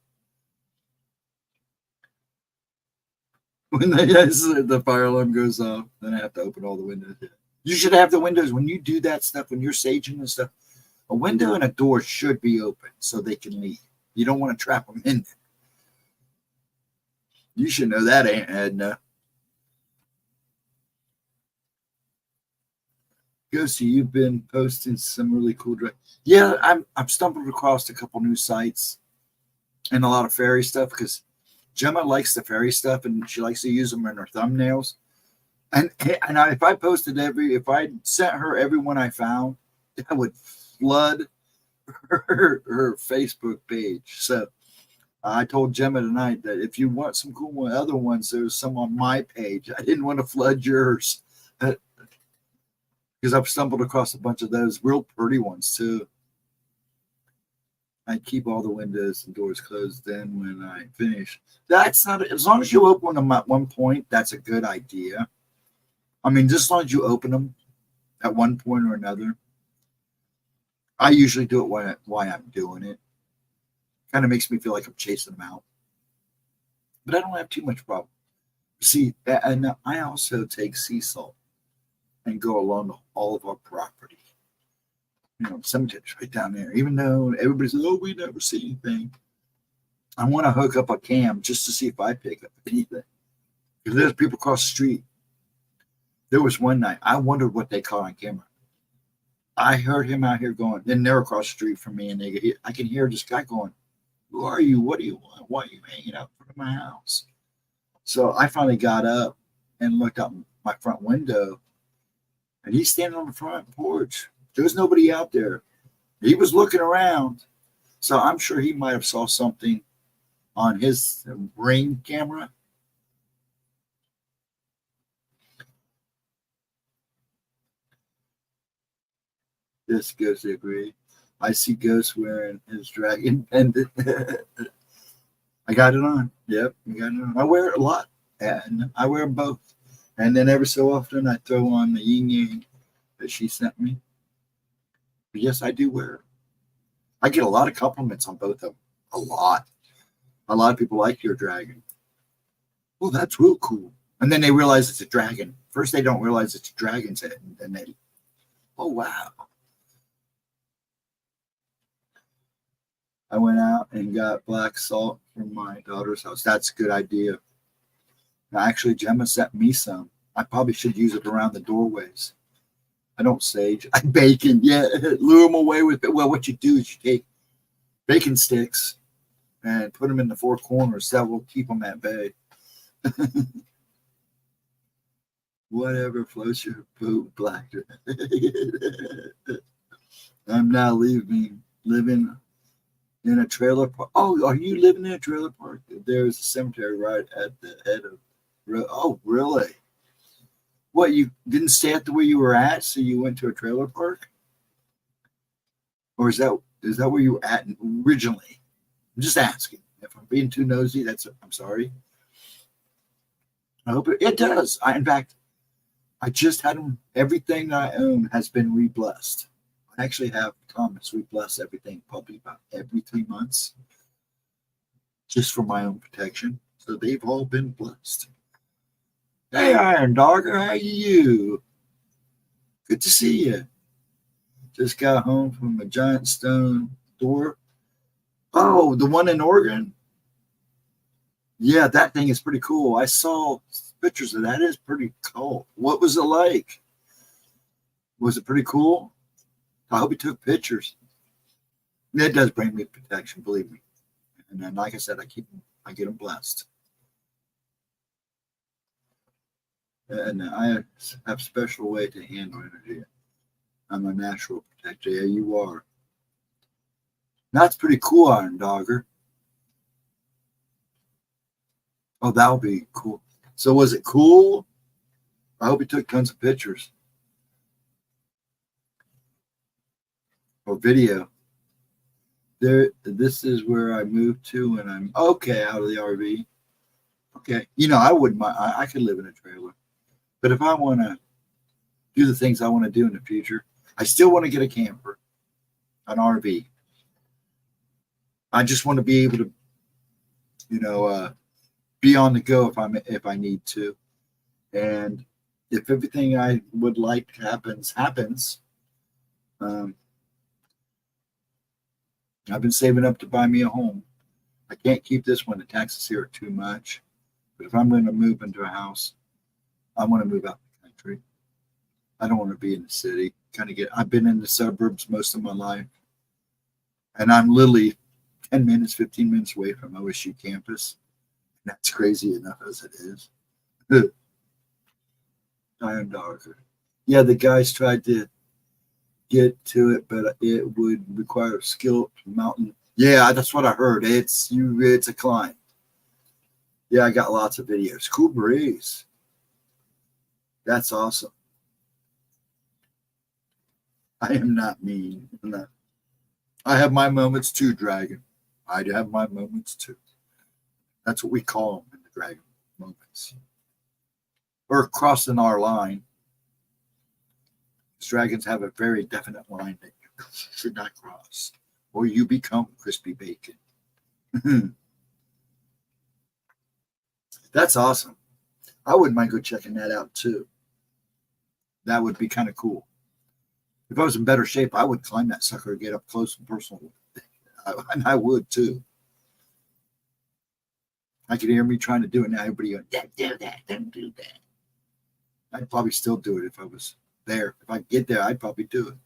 When the fire alarm goes off, then I have to open all the windows. You should have the windows when you do that stuff, when you're saging and stuff. A window and a door should be open so they can leave. You don't want to trap them in there. You should know that, Aunt Edna. Ghosty, you've been posting some really cool. Yeah, I've stumbled across a couple new sites and a lot of fairy stuff because Gemma likes the fairy stuff and she likes to use them in her thumbnails. And if I sent her everyone I found, I would flood her Facebook page. So I told Gemma tonight that if you want some cool other ones, there's some on my page. I didn't want to flood yours because I've stumbled across a bunch of those real pretty ones too. I keep all the windows and doors closed then when I finish. That's not, as long as you open them at one point, that's a good idea. I mean, just as long as you open them at one point or another. I usually do it while I'm doing it. Kind of makes me feel like I'm chasing them out. but I don't have too much problem. See, and I also take sea salt and go along all of our property. Cemeteries right down there. Even though everybody says, "Oh, we never see anything," I want to hook up a cam just to see if I pick up anything. Because there's people across the street. There was one night I wondered what they caught on camera. I heard him out here going, and they're across the street from me, and I can hear this guy going, "Who are you? What do you want? Why are you hanging out in front of my house?" So I finally got up and looked out my front window, and he's standing on the front porch. There was nobody out there. He was looking around. So I'm sure he might have saw something on his Ring camera. This ghost agree. I see ghosts wearing his dragon pendant. I got it on. Yep, I got it on. I wear it a lot, and I wear them both. And then every so often, I throw on the yin yang that she sent me. But yes, I do wear it. I get a lot of compliments on both of them. A lot. A lot of people like your dragon. Well, that's real cool. And then they realize it's a dragon. First, they don't realize it's a dragon's head, and then they, oh wow. I went out and got black salt from my daughter's house. That's a good idea. Now, actually, Gemma sent me some. I probably should use it around the doorways. I don't sage. I bacon. Yeah, lure them away with it. Well, what you do is you take bacon sticks and put them in the four corners. That will keep them at bay. Whatever floats your boat, black. I'm now living in a trailer park. Oh, are you living in a trailer park? There's a cemetery right at the head of. Oh, really? What, you didn't stay at the where you were at, so you went to a trailer park? Or is that where you were at originally? I'm just asking. If I'm being too nosy, I'm sorry. I hope it does. In fact, I just had them. Everything I own has been re-blessed. I actually have Thomas re-bless everything probably about every 3 months, just for my own protection. So they've all been blessed. Hey, Iron Dogger, how are you? Good to see you. Just got home from a giant stone door. Oh, the one in Oregon? Yeah, that thing is pretty cool. I saw pictures of that. It's pretty cool. What was it like? Was it pretty cool? I hope he took pictures. It does bring me protection, believe me. And then, like I said, I get them blessed. And I have a special way to handle energy. I'm a natural protector. Yeah, you are. That's pretty cool, Iron Dogger. Oh, that'll be cool. So was it cool? I hope he took tons of pictures. Or video. This is where I moved to when I'm okay out of the RV. Okay. I wouldn't mind. I could live in a trailer. But if I want to do the things I want to do in the future, I still want to get a camper, an RV. I just want to be able to, be on the go if I need to. And if everything I would like happens, I've been saving up to buy me a home. I can't keep this one. The taxes here are too much. But if I'm going to move into a house, I want to move out the country. I don't want to be in the city. I've been in the suburbs most of my life. And I'm literally 10 minutes, 15 minutes away from OSU campus. And that's crazy enough as it is. Iron Dogger. Yeah, the guys tried to get to it, but it would require skill mountain. Yeah, that's what I heard. It's a climb. Yeah, I got lots of videos. Cool breeze. That's awesome. I am not mean. I have my moments too, Dragon. I have my moments too. That's what we call them in the Dragon moments. Or crossing our line. Dragons have a very definite line that you should not cross, or you become crispy bacon. That's awesome. I wouldn't mind go checking that out too. That would be kind of cool. If I was in better shape, I would climb that sucker and get up close and personal. I would too. I could hear me trying to do it now. Everybody going, "Don't do that, don't do that." I'd probably still do it if I was there. If I get there, I'd probably do it.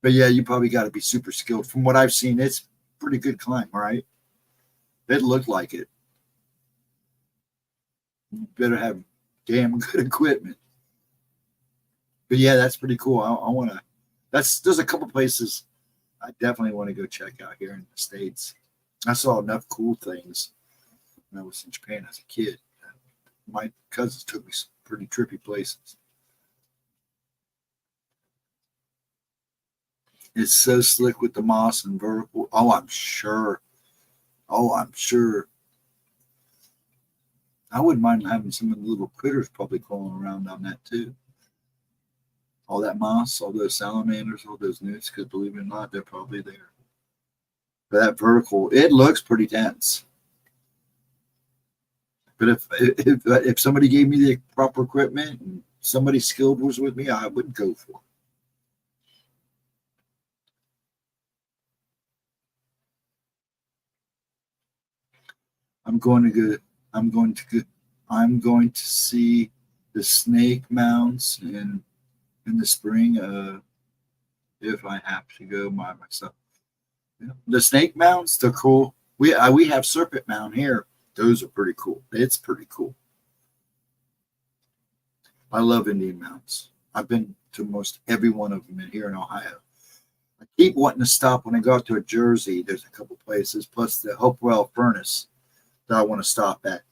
But yeah, you probably got to be super skilled. From what I've seen, it's pretty good climb, right? It looked like it. You better have damn good equipment. But yeah, that's pretty cool. I want to. There's a couple places I definitely want to go check out here in the States. I saw enough cool things when I was in Japan as a kid. My cousins took me some pretty trippy places. It's so slick with the moss and vertical. Oh, I'm sure. Oh, I'm sure. I wouldn't mind having some of the little critters probably crawling around on that too. All that moss, all those salamanders, all those newts, because believe it or not, they're probably there. But that vertical, it looks pretty dense. But if somebody gave me the proper equipment and somebody skilled was with me, I would go for it. I'm going to see the snake mounds in the spring. If I have to go by myself, yeah. The snake mounds, they're cool. We have serpent mound here. Those are pretty cool. It's pretty cool. I love Indian mounds. I've been to most every one of them here in Ohio. I keep wanting to stop when I go out to Jersey. There's a couple places, plus the Hopewell Furnace that I want to stop at.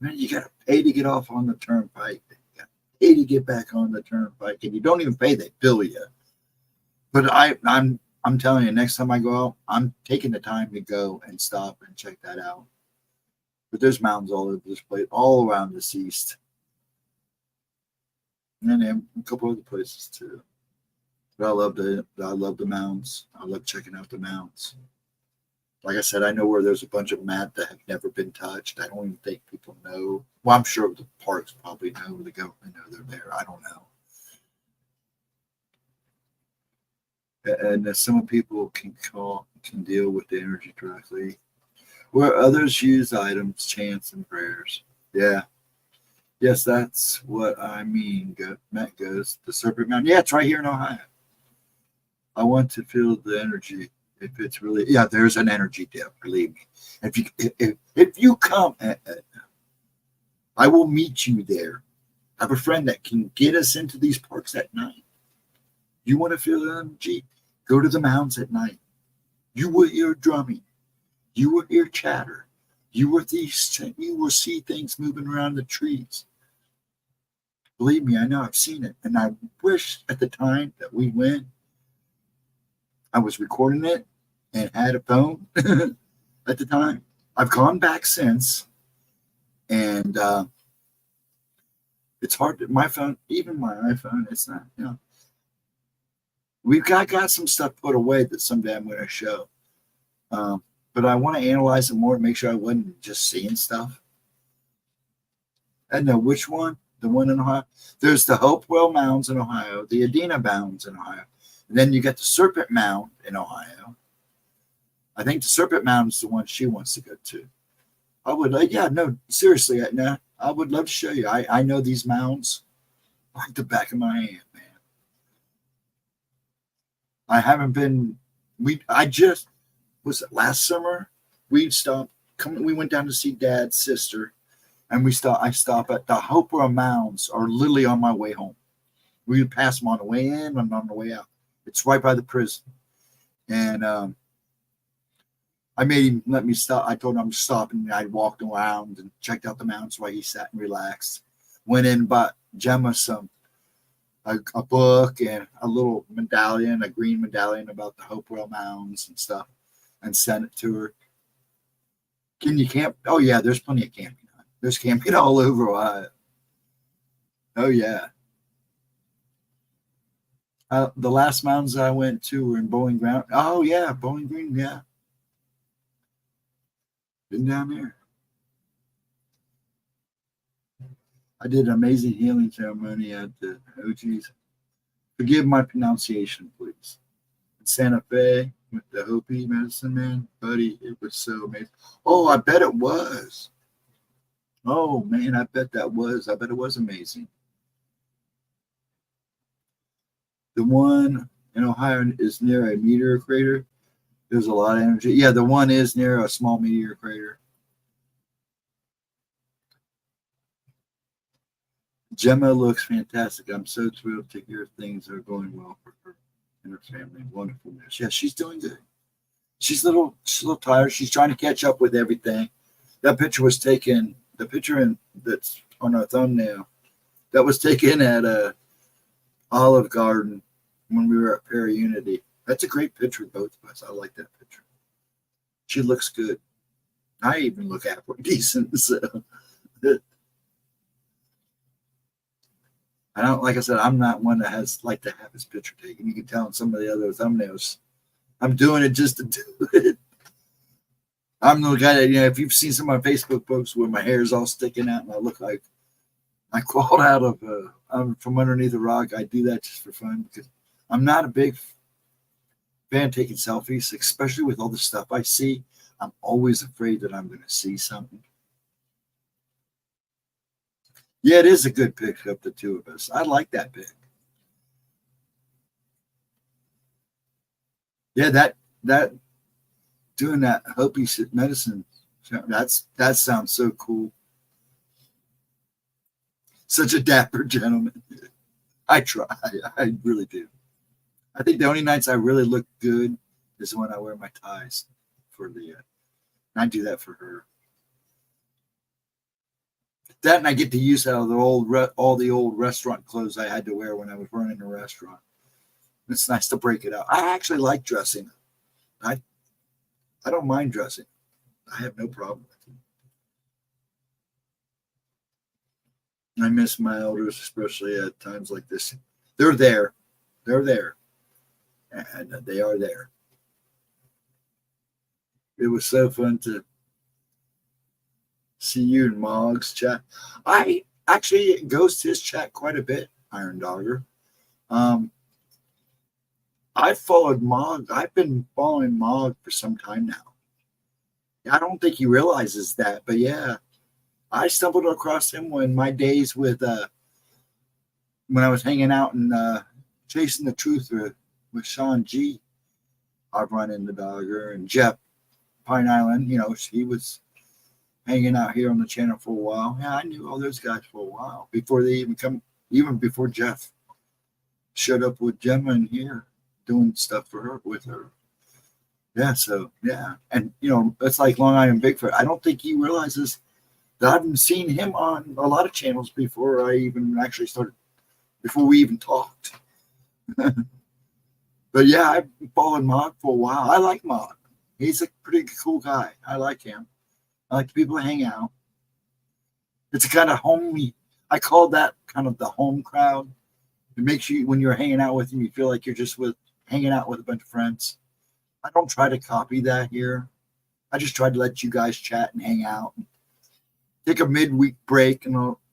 Man, you got to pay to get off on the turnpike. You got to pay to get back on the turnpike, and you don't even pay; they bill you. But I'm telling you, next time I go out, I'm taking the time to go and stop and check that out. But there's mountains all over this place, all around this east, and then a couple other places too. But I love the mountains. I love checking out the mountains. Like I said, I know where there's a bunch of them that have never been touched. I don't even think people know. Well, I'm sure the parks probably know. The government know they're there. I don't know. And some people can deal with the energy directly, where others use items, chants, and prayers. Yeah. Yes, that's what I mean. Matt goes, the Serpent Mountain. Yeah, it's right here in Ohio. I want to feel the energy. If it's really, yeah, there's an energy dip. Believe me. If you come, I will meet you there. I have a friend that can get us into these parks at night. You want to feel the energy? Go to the mounds at night. You will hear drumming. You will hear chatter. You will see things moving around the trees. Believe me, I know I've seen it. And I wish at the time that we went, I was recording it and had a phone at the time. I've gone back since, and it's hard to, my phone, even my iPhone, it's not, we've got some stuff put away that someday I'm going to show. But I want to analyze it more and make sure I wasn't just seeing stuff. I know which one, the one in Ohio. There's the Hopewell Mounds in Ohio, the Adena Mounds in Ohio. And then you got the Serpent Mound in Ohio. I think the Serpent Mound is the one she wants to go to. I would, seriously, I would love to show you. I know these mounds like the back of my hand, man. I haven't been. Was it last summer? We went down to see Dad's sister, and I stop at the Hopewell Mounds, are literally on my way home. We would pass them on the way in and on the way out. It's right by the prison. And I made him let me stop. I told him I'm stopping. And I walked around and checked out the mountains while he sat and relaxed. Went in, bought Gemma a book and a little medallion, a green medallion about the Hopewell Mounds and stuff, and sent it to her. Can you camp? Oh, yeah, there's plenty of camping. There's camping all over Ohio. Oh, yeah. The last mountains I went to were in Bowling Green. Oh, yeah, Bowling Green, yeah. Been down there. I did an amazing healing ceremony at the OG's. Forgive my pronunciation, please. In Santa Fe with the Hopi medicine man, buddy. It was so amazing. Oh, I bet it was. Oh man, I bet that was. I bet it was amazing. The one in Ohio is near a meteor crater. There's a lot of energy. Yeah, the one is near a small meteor crater. Gemma looks fantastic. I'm so thrilled to hear things are going well for her and her family. Wonderful news. Yeah, she's doing good. She's a little tired. She's trying to catch up with everything. That picture was taken. The picture that's on our thumbnail. That was taken at a Olive Garden when we were at Perry Unity. That's a great picture of both of us. I like that picture. She looks good. I even look halfway decent. So I don't, like I said, I'm not one that has like to have his picture taken. You can tell in some of the other thumbnails. I'm doing it just to do it. I'm the guy that, if you've seen some of my Facebook posts where my hair is all sticking out and I look like I crawled out of from underneath a rock, I do that just for fun because I'm not a big fan taking selfies, especially with all the stuff I see. I'm always afraid that I'm going to see something. Yeah, it is a good pic of the two of us. I like that pic. Yeah, that doing that Hopi medicine, that sounds so cool. Such a dapper gentleman. I try. I really do. I think the only nights I really look good is when I wear my ties for the. I do that for her. That and I get to use all the old restaurant clothes I had to wear when I was running a restaurant. It's nice to break it out. I actually like dressing. I don't mind dressing. I have no problem with it. I miss my elders, especially at times like this. They're there. They're there. And they are there. It was so fun to see you and Mog's chat. I actually ghost his chat quite a bit, Iron Dogger. I followed Mog. I've been following Mog for some time now. I don't think he realizes that, but yeah, I stumbled across him when my days with when I was hanging out and chasing the truth with Sean G. I've run into Dogger and Jeff Pine Island. He was hanging out here on the channel for a while. Yeah, I knew all those guys for a while before they even before Jeff showed up with Gemma in here doing stuff with her. Yeah, so yeah. And it's like Long Island Bigfoot. I don't think he realizes that I've seen him on a lot of channels before I even actually started, before we even talked. But yeah, I've been following Mog for a while. I like Mog. He's a pretty cool guy. I like him. I like the people that hang out. It's a kind of homey. I call that kind of the home crowd. It makes you, when you're hanging out with him, you feel like you're just hanging out with a bunch of friends. I don't try to copy that here. I just try to let you guys chat and hang out. Take a midweek break.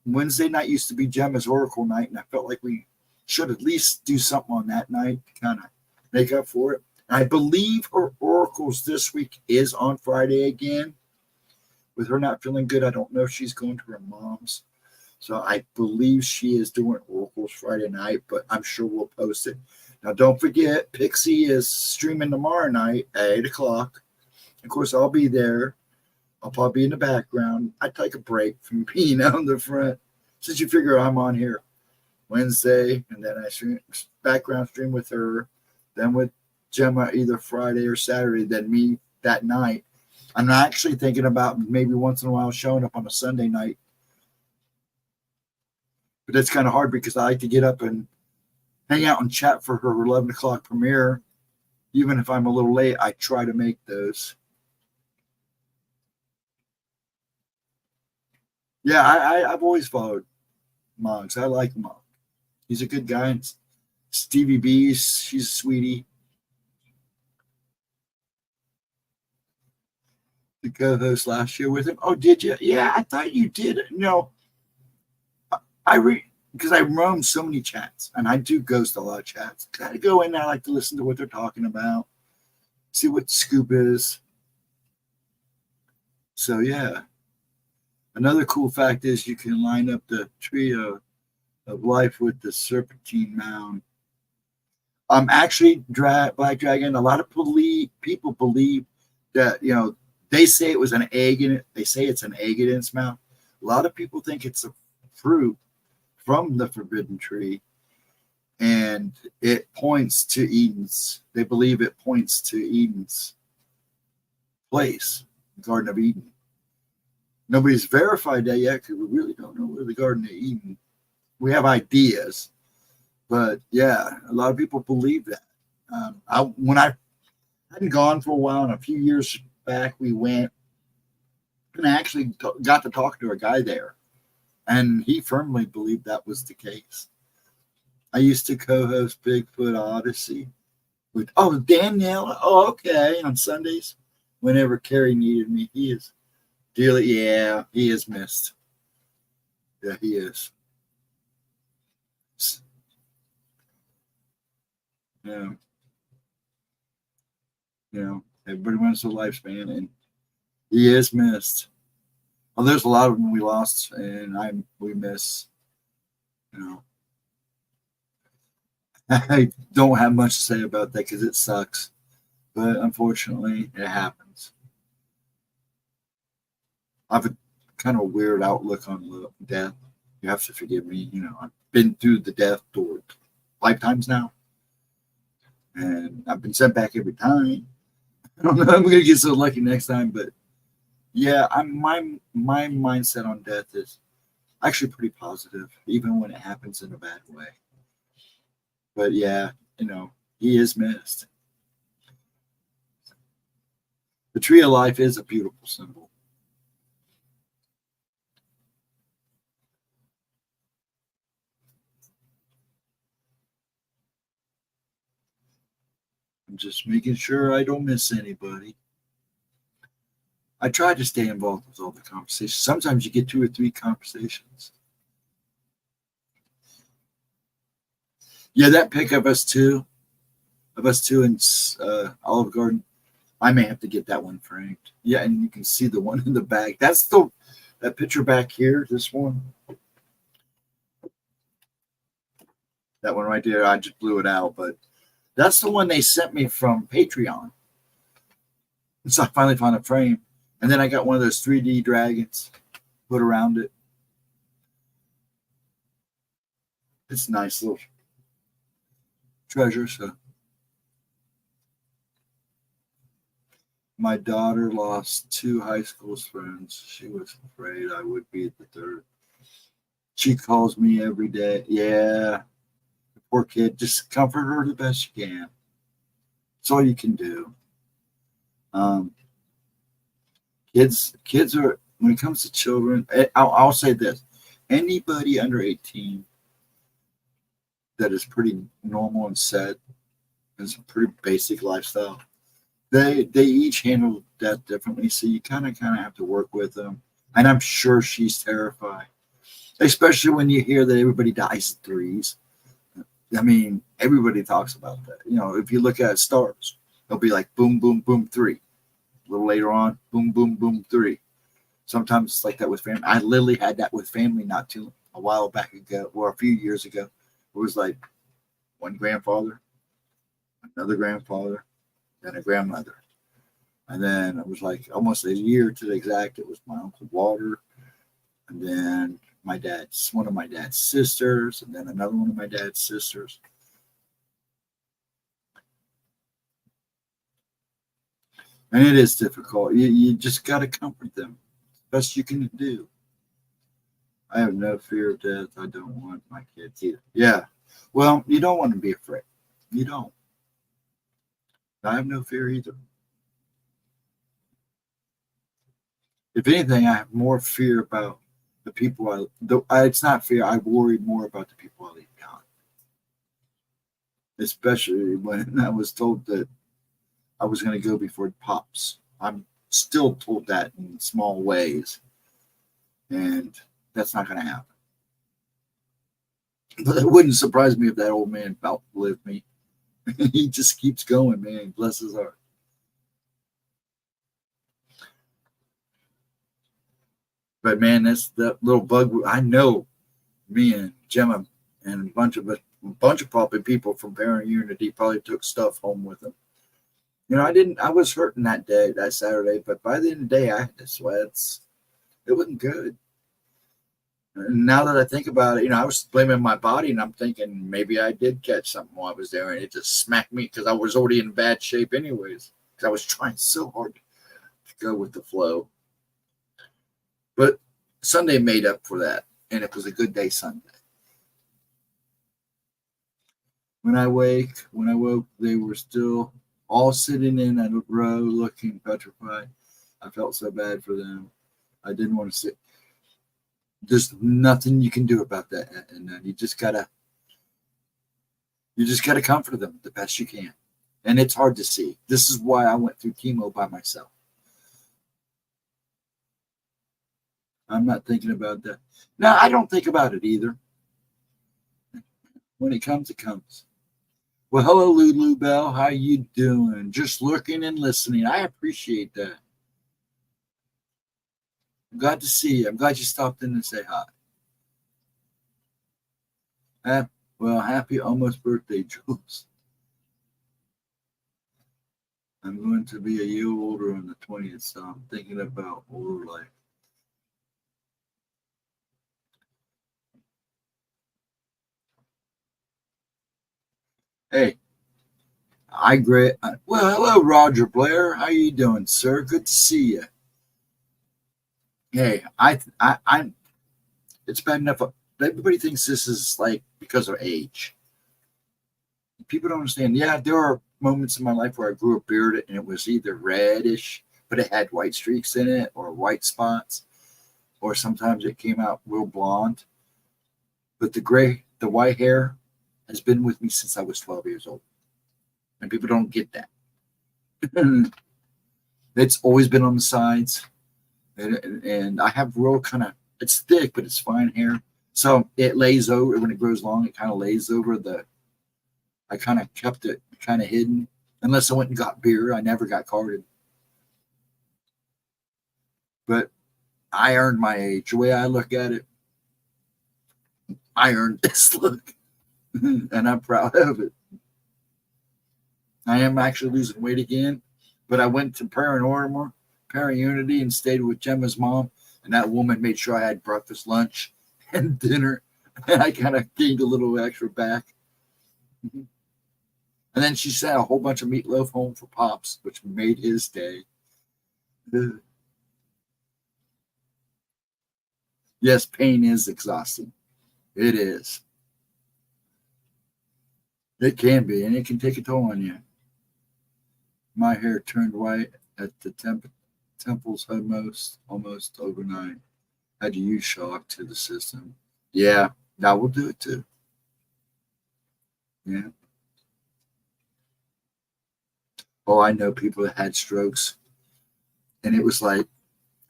Wednesday night used to be Gemma's Oracle night, and I felt like we should at least do something on that night to kind of make up for it. I believe her oracles this week is on Friday again. With her not feeling good, I don't know if she's going to her mom's. So I believe she is doing oracles Friday night, but I'm sure we'll post it. Now, don't forget, Pixie is streaming tomorrow night at 8 o'clock. Of course, I'll be there. I'll probably be in the background. I take a break from being on the front. Since you figure I'm on here Wednesday, and then I background stream with her, then with Gemma either Friday or Saturday, then me that night. I'm actually thinking about maybe once in a while showing up on a Sunday night. But that's kind of hard because I like to get up and hang out and chat for her 11 o'clock premiere. Even if I'm a little late, I try to make those. Yeah, I've always followed Moggs. I like Mog. He's a good guy. And Stevie B, she's a sweetie. The co-host last year with him. Oh, did you? Yeah, I thought you did. Because I roam so many chats, and I do ghost a lot of chats. I go in there, I like to listen to what they're talking about, see what the scoop is. So yeah, another cool fact is you can line up the trio of life with the serpentine mound. Actually, Black Dragon. A lot of people believe that they say it was an egg in it. They say it's an egg in its mouth. A lot of people think it's a fruit from the forbidden tree, and it points to Eden's. They believe it points to Eden's place, Garden of Eden. Nobody's verified that yet because we really don't know where the Garden of Eden. We have ideas, but yeah, a lot of people believe that. When I hadn't gone for a while, and a few years back, we went and I actually got to talk to a guy there, and he firmly believed that was the case. I used to co-host Bigfoot Odyssey with Danielle. Oh, okay, on Sundays, whenever Carrie needed me, he is dearly. Yeah, he is missed. Yeah, he is. Yeah, everybody wants a lifespan, and he is missed. Well, there's a lot of them we lost, and we miss. I don't have much to say about that because it sucks, but unfortunately, it happens. I have a kind of weird outlook on death. You have to forgive me. I've been through the death door lifetimes now, and I've been sent back every time. I don't know. I'm gonna get so lucky next time, but yeah, my mindset on death is actually pretty positive, even when it happens in a bad way. But yeah, he is missed. The tree of life is a beautiful symbol. I'm just making sure I don't miss anybody. I try to stay involved with all the conversations. Sometimes you get 2 or 3 conversations. Yeah, that pic of us two in Olive Garden. I may have to get that one framed. Yeah, and you can see the one in the back. That's that picture back here. This one, that one right there. I just blew it out, but that's the one they sent me from Patreon. And so I finally found a frame, and then I got one of those 3D dragons put around it. It's a nice little treasure. So my daughter lost 2 high school friends. She was afraid I would be the third. She calls me every day. Yeah, poor kid. Just comfort her the best you can. That's all you can do. Kids are, when it comes to children, I'll say this: anybody under 18 that is pretty normal and set, has a pretty basic lifestyle, they each handle death differently. So you kind of have to work with them. And I'm sure she's terrified, especially when you hear that everybody dies in 3s. I mean, everybody talks about that. If you look at stars, they'll be like boom, boom, boom, 3. A little later on, boom, boom, boom, 3. Sometimes it's like that with family. I literally had that with family not too a while back ago, or a few years ago. It was like one grandfather, another grandfather, then a grandmother. And then it was like almost a year to the exact. It was my Uncle Walter, and then one of my dad's sisters, and then another one of my dad's sisters. And it is difficult. You just got to comfort them. Best you can do. I have no fear of death. I don't want my kids either. Yeah. Well, you don't want to be afraid. You don't. I have no fear either. If anything, I have more fear about the people it's not fear. I worry more about the people I leave behind. Especially when I was told that I was going to go before Pops. I'm still told that in small ways. And that's not going to happen. But it wouldn't surprise me if that old man outlived me. He just keeps going, man. Bless his heart. But man, that's that little bug. I know me and Gemma and a bunch of probably people from Parent Unity probably took stuff home with them. I didn't. I was hurting that day, that Saturday, but by the end of the day, I had the sweats. It wasn't good. And now that I think about it, I was blaming my body, and I'm thinking maybe I did catch something while I was there, and it just smacked me because I was already in bad shape, anyways. Because I was trying so hard to go with the flow. But Sunday made up for that, and it was a good day Sunday. When I woke, they were still all sitting in a row looking petrified. I felt so bad for them. I didn't want to sit. There's nothing you can do about that, and you just gotta comfort them the best you can. And it's hard to see. This is why I went through chemo by myself. I'm not thinking about that. No, I don't think about it either. When it comes, it comes. Well, hello, Lulu Bell. How you doing? Just looking and listening. I appreciate that. I'm glad to see you. I'm glad you stopped in to say hi. Well, happy almost birthday, Jules. I'm going to be a year older on the 20th, so I'm thinking about older life. Hey, well, hello, Roger Blair. How you doing, sir? Good to see you. Hey, I'm. It's bad enough. Everybody thinks this is like because of age. People don't understand. Yeah, there are moments in my life where I grew a beard and it was either reddish, but it had white streaks in it, or white spots, or sometimes it came out real blonde. But the white hair has been with me since I was 12 years old. And people don't get that. It's always been on the sides. And I have real kind of, it's thick, but it's fine hair. So it lays over, when it grows long, it kind of lays over I kind of kept it kind of hidden. Unless I went and got beer, I never got carded. But I earned my age. The way I look at it, I earned this look. And I'm proud of it. I am actually losing weight again, but I went to Parent Unity, and stayed with Gemma's mom, and that woman made sure I had breakfast, lunch, and dinner, and I kind of gained a little extra back. And then she sent a whole bunch of meatloaf home for Pops, which made his day. Yes, pain is exhausting. It is. It can be, and it can take a toll on you. My hair turned white at the temples almost overnight. Had to use shock to the system. Yeah, that will do it too. Yeah. Oh, I know people that had strokes, and it was like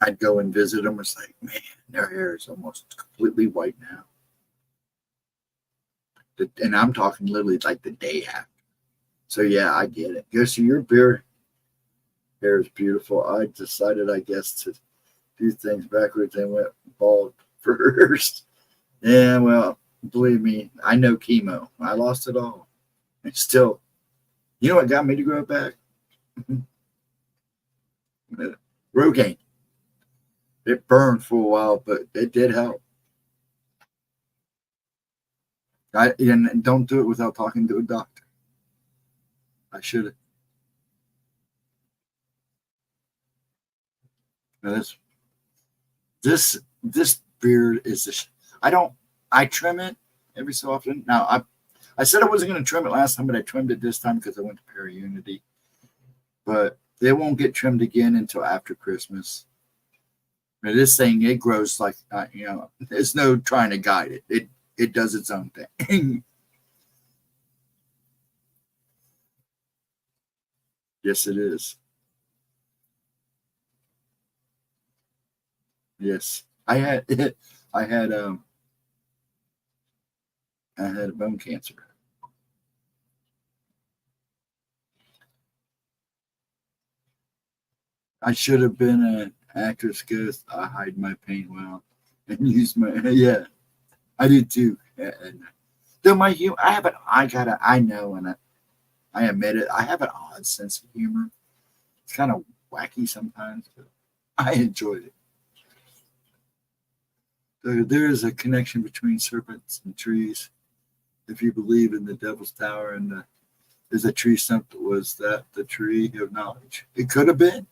I'd go and visit them. It's like, man, their hair is almost completely white now. And I'm talking literally like the day after. So yeah, I get it. So your beard hair is beautiful. I decided, I guess, to do things backwards and went bald first. Yeah, well, believe me, I know chemo. I lost it all. And still, you know what got me to grow it back? Rogaine. It burned for a while, but it did help. And don't do it without talking to a doctor. I should have. This beard is this. I trim it every so often. Now I said I wasn't going to trim it last time, but I trimmed it this time because I went to Para Unity. But they won't get trimmed again until after Christmas. Now, this thing, it grows like there's no trying to guide it. It does its own thing. Yes, it is. Yes, I had I had I had a bone cancer. I should have been an actress because I hide my pain well and use my yeah. I do too. And though my humor, I know, and I admit it. I have an odd sense of humor. It's kind of wacky sometimes, but I enjoyed it. There is a connection between serpents and trees. If you believe in the Devil's Tower and there's a tree stump, was that the tree of knowledge? It could have been.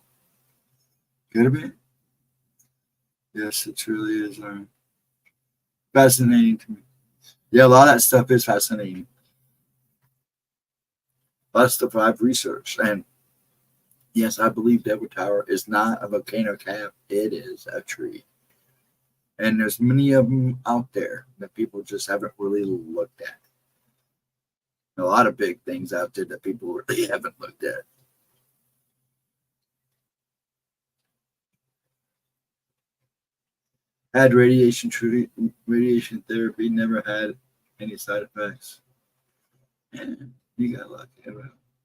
Could have been. Yes, it truly is fascinating to me. Yeah, a lot of that stuff is fascinating. A lot of stuff I've researched. And yes, I believe Devil Tower is not a volcano cap. It is a tree. And there's many of them out there that people just haven't really looked at. A lot of big things out there that people really haven't looked at. Had radiation therapy, never had any side effects. And you got lucky.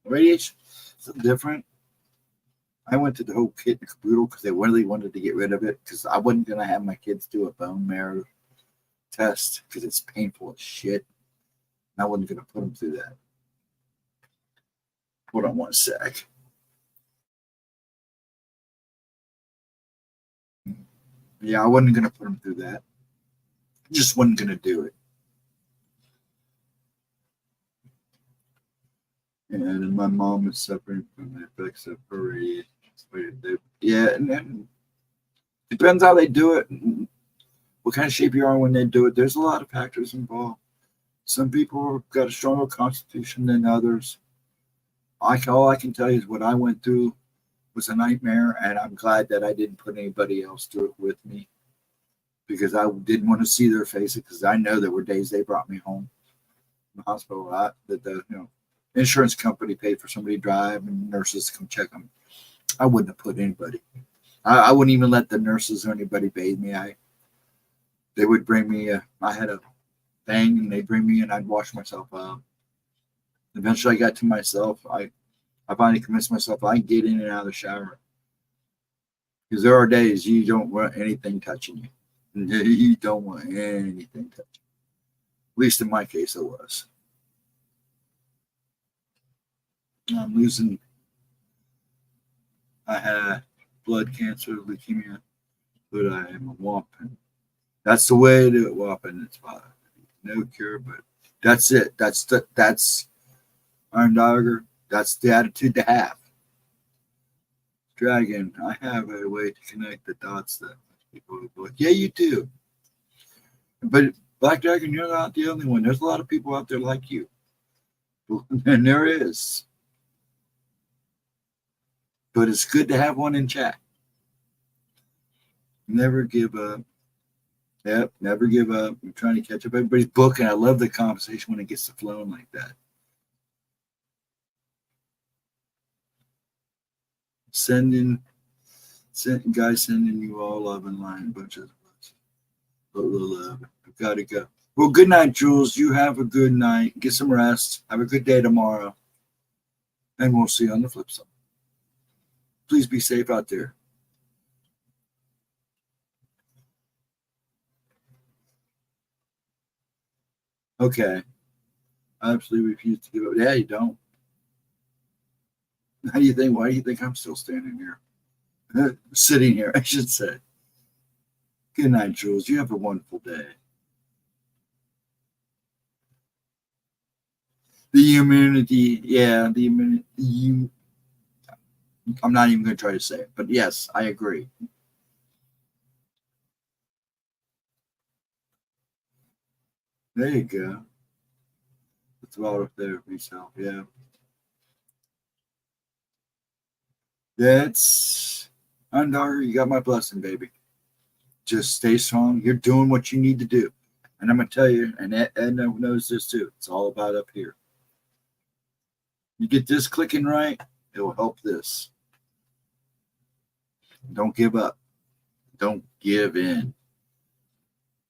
Radiation is different. I went to the whole kit and caboodle because they really wanted to get rid of it because I wasn't going to have my kids do a bone marrow test because it's painful as shit. And I wasn't going to put them through that. Hold on one sec. Yeah, I wasn't going to put them through that. Just wasn't going to do it. And my mom is suffering from the effects of her radiation. Yeah, and then depends how they do it, and what kind of shape you are when they do it. There's a lot of factors involved. Some people have got a stronger constitution than others. All I can tell you is what I went through was a nightmare, and I'm glad that I didn't put anybody else through it with me because I didn't want to see their faces because I know there were days they brought me home from the hospital a lot that the insurance company paid for somebody to drive and nurses to come check them. I wouldn't have put anybody. I wouldn't even let the nurses or anybody bathe me. They would bring me. I had a thing, and they'd bring me in. I'd wash myself up. Eventually, I got to myself. I finally convinced myself I can get in and out of the shower because there are days you don't want anything touching you. You don't want anything touching you. At least in my case, it was. I'm losing. I had blood cancer, leukemia, but I am a WAMP. That's the way to do it, WAMP, and it's fine. No cure, but that's it. That's Iron Dogger. That's the attitude to have. Dragon, I have a way to connect the dots that people go like, yeah, you do. But Black Dragon, you're not the only one. There's a lot of people out there like you. And there is. But it's good to have one in chat. Never give up. Yep, never give up. I'm trying to catch up everybody's book, and I love the conversation when it gets to flowing like that. Guys sending you all love and line, bunch of love. I've got to go. Well, good night, Jules. You have a good night. Get some rest. Have a good day tomorrow. And we'll see you on the flip side. Please be safe out there. Okay. I absolutely refuse to give up. Yeah, you don't. How do you think? Why do you think I'm still standing here? Sitting here, I should say. Good night, Jules. You have a wonderful day. The immunity, yeah, the immunity. I'm not even going to try to say it, but yes, I agree. There you go. It's about therapy, so yeah. That's Undar. You got my blessing, baby. Just stay strong. You're doing what you need to do. And I'm going to tell you, and Edna knows this too, it's all about up here. You get this clicking right, it will help this. Don't give up. Don't give in.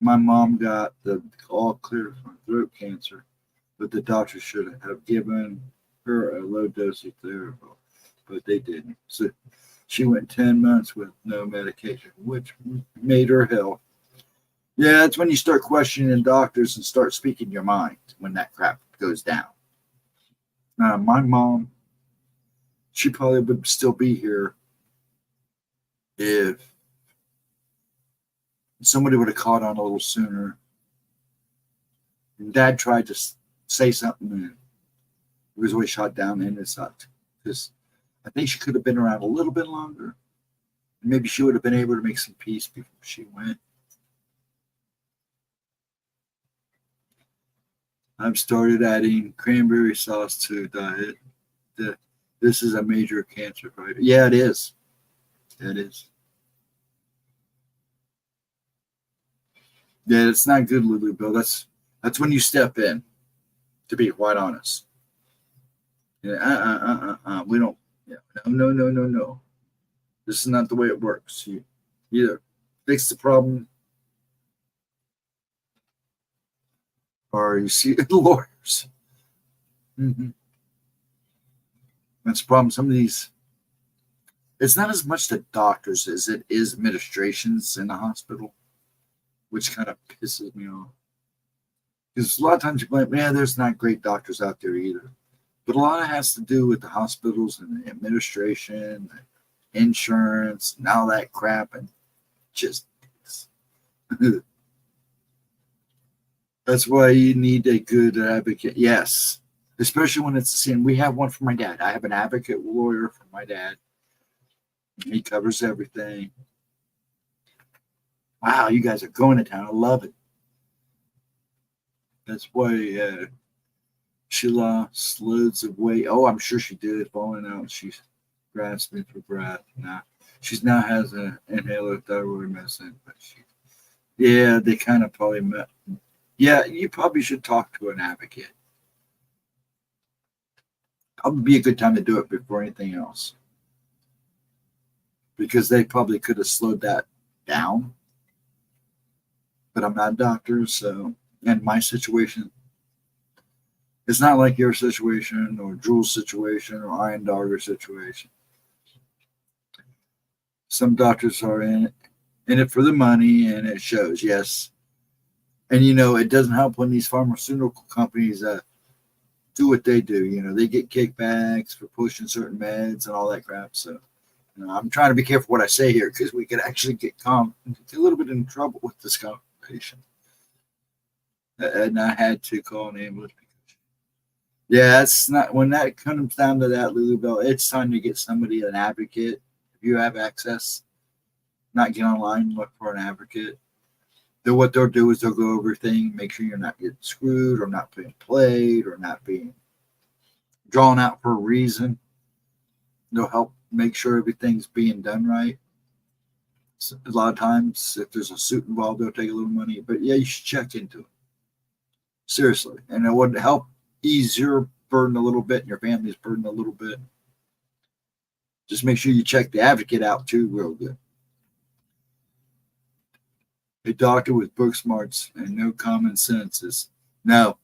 My mom got the all clear for throat cancer, but the doctor should have given her a low dose of therapy, but they didn't. So she went 10 months with no medication, which made her hell. Yeah, it's when you start questioning doctors and start speaking your mind when that crap goes down. My mom, she probably would still be here if somebody would have caught on a little sooner. And Dad tried to say something and he was always shot down, and it sucked because I think she could have been around a little bit longer. Maybe she would have been able to make some peace before she went. I've started adding cranberry sauce to diet. This is a major cancer fighter. Yeah, it is. It is. Yeah, it's not good, Lulu Bill. That's when you step in. To be quite honest. Yeah, we don't. Yeah, no. This is not the way it works. You either fix the problem or you see the lawyers. Mm-hmm. That's the problem. Some of these, it's not as much the doctors as it is administrations in the hospital, which kind of pisses me off. Because a lot of times you blame, man, there's not great doctors out there either. But a lot of it has to do with the hospitals and the administration, insurance, and all that crap. And just, that's why you need a good advocate. Yes. Especially when it's the same. We have one for my dad. I have an advocate lawyer for my dad. He covers everything. Wow, you guys are going to town. I love it. That's why she lost loads of weight. Oh, I'm sure she did. Falling out. She's grasping for breath. Now she's now has an inhaler thyroid medicine. But yeah, they kind of probably met. Yeah, you probably should talk to an advocate. Probably be a good time to do it before anything else, because they probably could have slowed that down. But I'm not a doctor, so and my situation, it's not like your situation or Drew's situation or Iron Dogger's situation. Some doctors are in it for the money, and it shows. Yes, and it doesn't help when these pharmaceutical companies do what they do. They get kickbacks for pushing certain meds and all that crap. So, I'm trying to be careful what I say here because we could actually get a little bit in trouble with this conversation. And I had to call an ambulance. Yeah, it's not when that comes down to that, Lulu Bell. It's time to get somebody, an advocate. If you have access, not get online and look for an advocate. What they'll do is they'll go over everything, make sure you're not getting screwed or not being played or not being drawn out for a reason. They'll help make sure everything's being done right. So a lot of times, if there's a suit involved, they'll take a little money. But yeah, you should check into it. Seriously. And it would help ease your burden a little bit and your family's burden a little bit. Just make sure you check the advocate out too, real good. A doctor with book smarts and no common sense is no.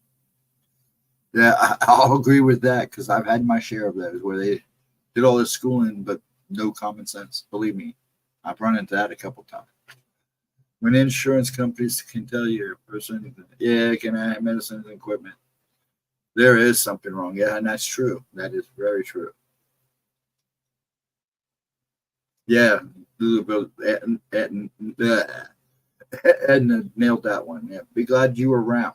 Yeah, I'll agree with that because I've had my share of those where they did all this schooling but no common sense. Believe me, I've run into that a couple times. When insurance companies can tell you a person, yeah, can I have medicine and equipment? There is something wrong. Yeah, and that's true. That is very true. Yeah, Edna nailed that one. Yeah, be glad you were around.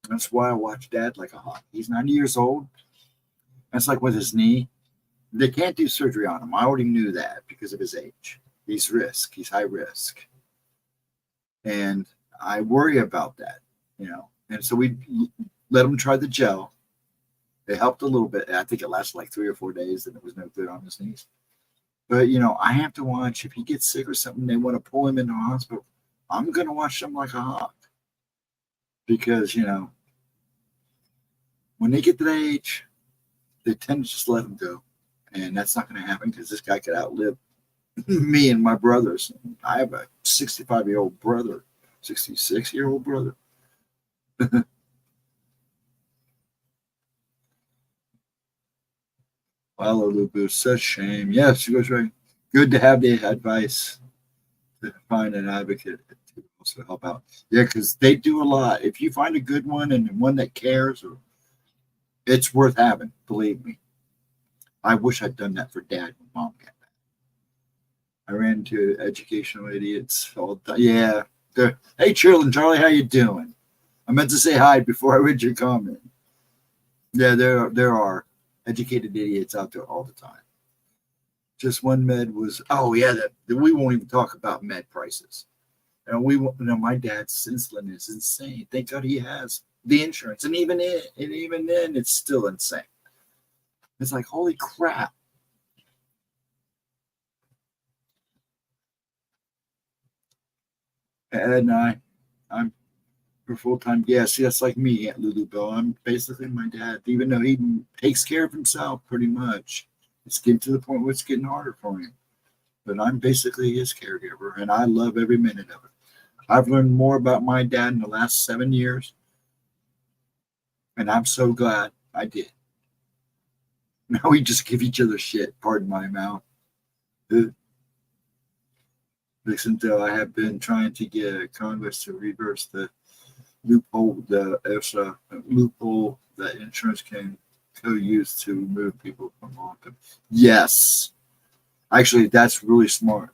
That's why I watch Dad like a hawk. He's 90 years old. That's like with his knee. They can't do surgery on him. I already knew that because of his age. He's risk. He's high risk. And I worry about that, And so we let him try the gel. It helped a little bit. I think it lasted like 3 or 4 days, and it was no good on his knees. But, I have to watch if he gets sick or something, they want to pull him into a hospital. I'm going to watch them like a hawk. Because, when they get to that age, they tend to just let him go. And that's not going to happen because this guy could outlive Me and my brothers. I have a 65-year-old brother, 66-year-old brother. Follow Lupu, such shame. Yes, she goes right. Good to have the advice to find an advocate to also help out. Yeah, because they do a lot. If you find a good one and one that cares, or it's worth having. Believe me. I wish I'd done that for Dad when Mom got back. I ran into educational idiots all the time. Yeah. Hey, Trillin, Charlie, how you doing? I meant to say hi before I read your comment. Yeah, there are educated idiots out there all the time. Just one med was, oh yeah, that we won't even talk about med prices. And my dad's insulin is insane. Thank God he has the insurance, and even then, it's still insane. It's like holy crap. And I'm for full time. Yeah, see, that's like me, Aunt Lulu Bell. I'm basically my dad, even though he takes care of himself pretty much. It's getting to the point where it's getting harder for him. But I'm basically his caregiver, and I love every minute of it. I've learned more about my dad in the last 7 years, and I'm so glad I did. Now we just give each other shit. Pardon my mouth. Listen, though, I have been trying to get Congress to reverse the loophole, loophole that insurance can co-use to remove people from long-term. Yes, actually, that's really smart.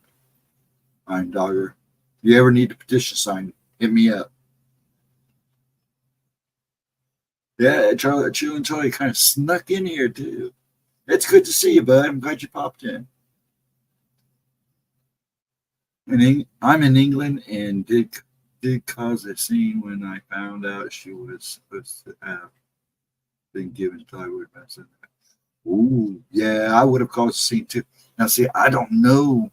Iron Dogger. If you ever need a petition signed, hit me up. Yeah, Chill and Charlie kind of snuck in here too. It's good to see you, bud. I'm glad you popped in. I'm in England and did cause a scene when I found out she was supposed to have been given thyroid medicine. Ooh, yeah, I would have caused a scene too. Now, see, I don't know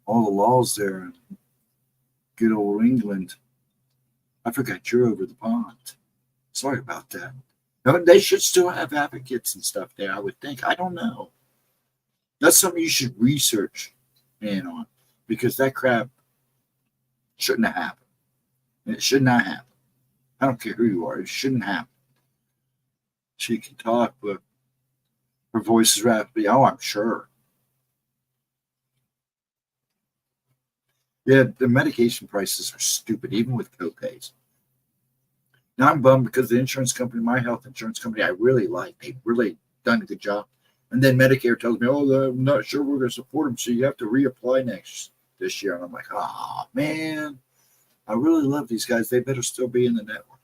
all the laws there in good old England. I forgot you're over the pond. Sorry about that. No, they should still have advocates and stuff there, I would think. I don't know. That's something you should research in on because that crap shouldn't have happened. And it should not happen. I don't care who you are. It shouldn't happen. She can talk, but her voice is raspy. Oh, I'm sure. Yeah, the medication prices are stupid, even with copays. Now I'm bummed because the insurance company, my health insurance company, I really like. They've really done a good job. And then Medicare tells me, "Oh, I'm not sure we're going to support them, so you have to reapply this year." And I'm like, "Oh man, I really love these guys. They better still be in the network."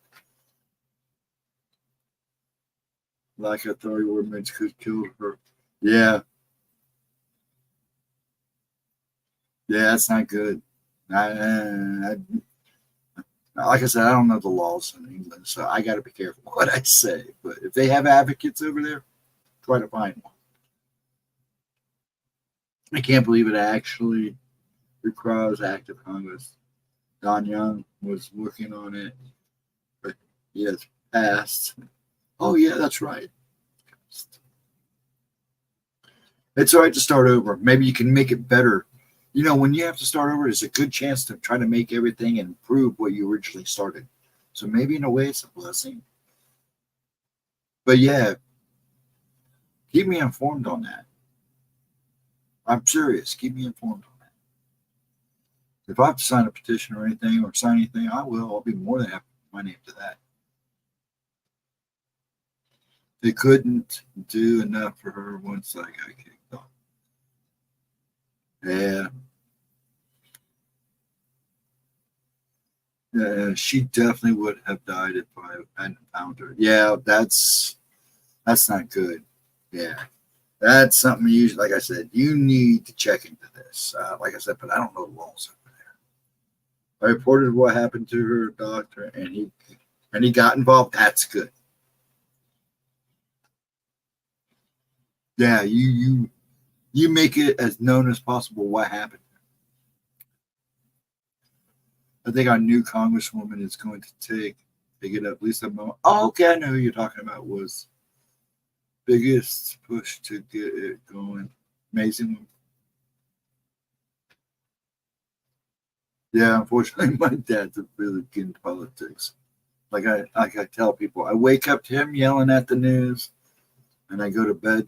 Like I thought ordinance could kill her. Yeah, yeah, that's not good. Like I said, I don't know the laws in England, so I got to be careful what I say. But if they have advocates over there, try to find one. I can't believe it actually requires active Congress. Don Young was working on it, but he has passed. Oh, yeah, that's right. It's all right to start over. Maybe you can make it better. You know, when you have to start over, it's a good chance to try to make everything and improve what you originally started. So maybe in a way, it's a blessing. But yeah, keep me informed on that. I'm serious. Keep me informed on that. If I have to sign a petition or anything or sign anything, I will. I'll be more than happy to put my name to that. They couldn't do enough for her once I got kicked off. Yeah. Yeah, she definitely would have died if I hadn't found her. Yeah, that's not good. Yeah, that's something you, like I said, you need to check into this. Like I said, but I don't know the laws over there. I reported what happened to her doctor, and he got involved. That's good. Yeah, you make it as known as possible what happened. I think our new congresswoman is going to take it up. Lisa Mo. Oh, okay, I know who you're talking about. Was biggest push to get it going. Amazing. Yeah, unfortunately, my dad's really good in politics. Like I tell people, I wake up to him yelling at the news, and I go to bed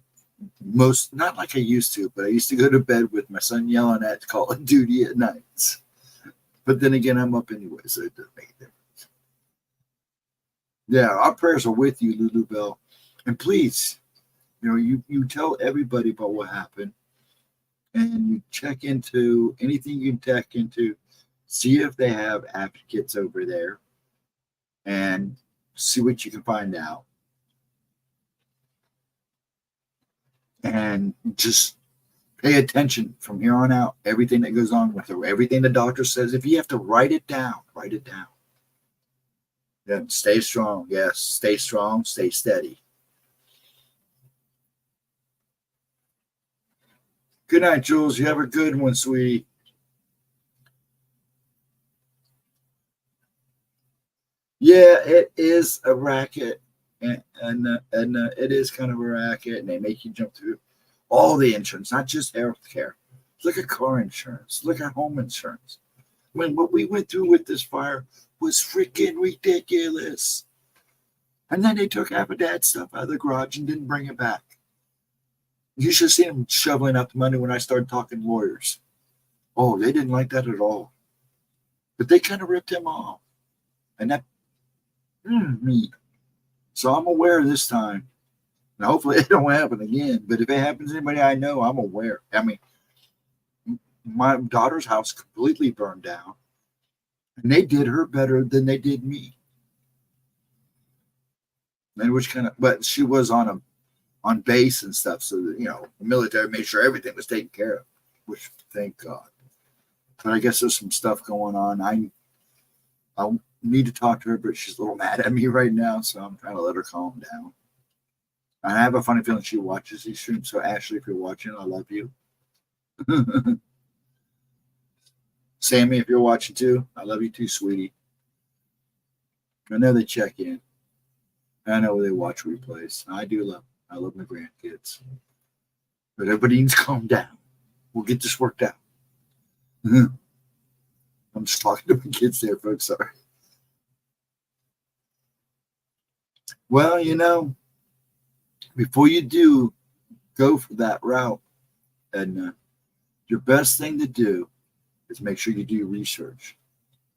most not like I used to, but I used to go to bed with my son yelling at Call of Duty at nights. But then again, I'm up anyway, so it doesn't make a difference. Yeah, our prayers are with you, Lulu Bell, and please, you tell everybody about what happened, and you check into anything you can check into, see if they have advocates over there, and see what you can find out, and just pay attention from here on out. Everything that goes on with her, everything the doctor says. If you have to write it down, write it down. Then stay strong. Yes, stay strong, stay steady. Good night, Jules. You have a good one, sweetie. Yeah, it is a racket, and it is kind of a racket, and they make you jump through all the insurance, not just health care. Look at car insurance. Look at home insurance. When what we went through with this fire was freaking ridiculous. And then they took half of Dad's stuff out of the garage and didn't bring it back. You should see them shoveling out the money when I started talking lawyers. Oh, they didn't like that at all. But they kind of ripped him off. And that, me. So I'm aware this time. And hopefully it don't happen again. But if it happens to anybody I know, I'm aware. I mean, my daughter's house completely burned down. And they did her better than they did me. And which kind of, but she was on base and stuff, so that, the military made sure everything was taken care of, which thank God. But I guess there's some stuff going on. I need to talk to her, but she's a little mad at me right now, so I'm trying to let her calm down. I have a funny feeling she watches these streams, so Ashley, if you're watching, I love you. Sammy, if you're watching too, I love you too, sweetie. I know they check in. I know they watch replays. I love my grandkids. But everybody needs to calm down. We'll get this worked out. I'm just talking to my kids there, folks. Sorry. Well, before you do go for that route, and your best thing to do is make sure you do your research.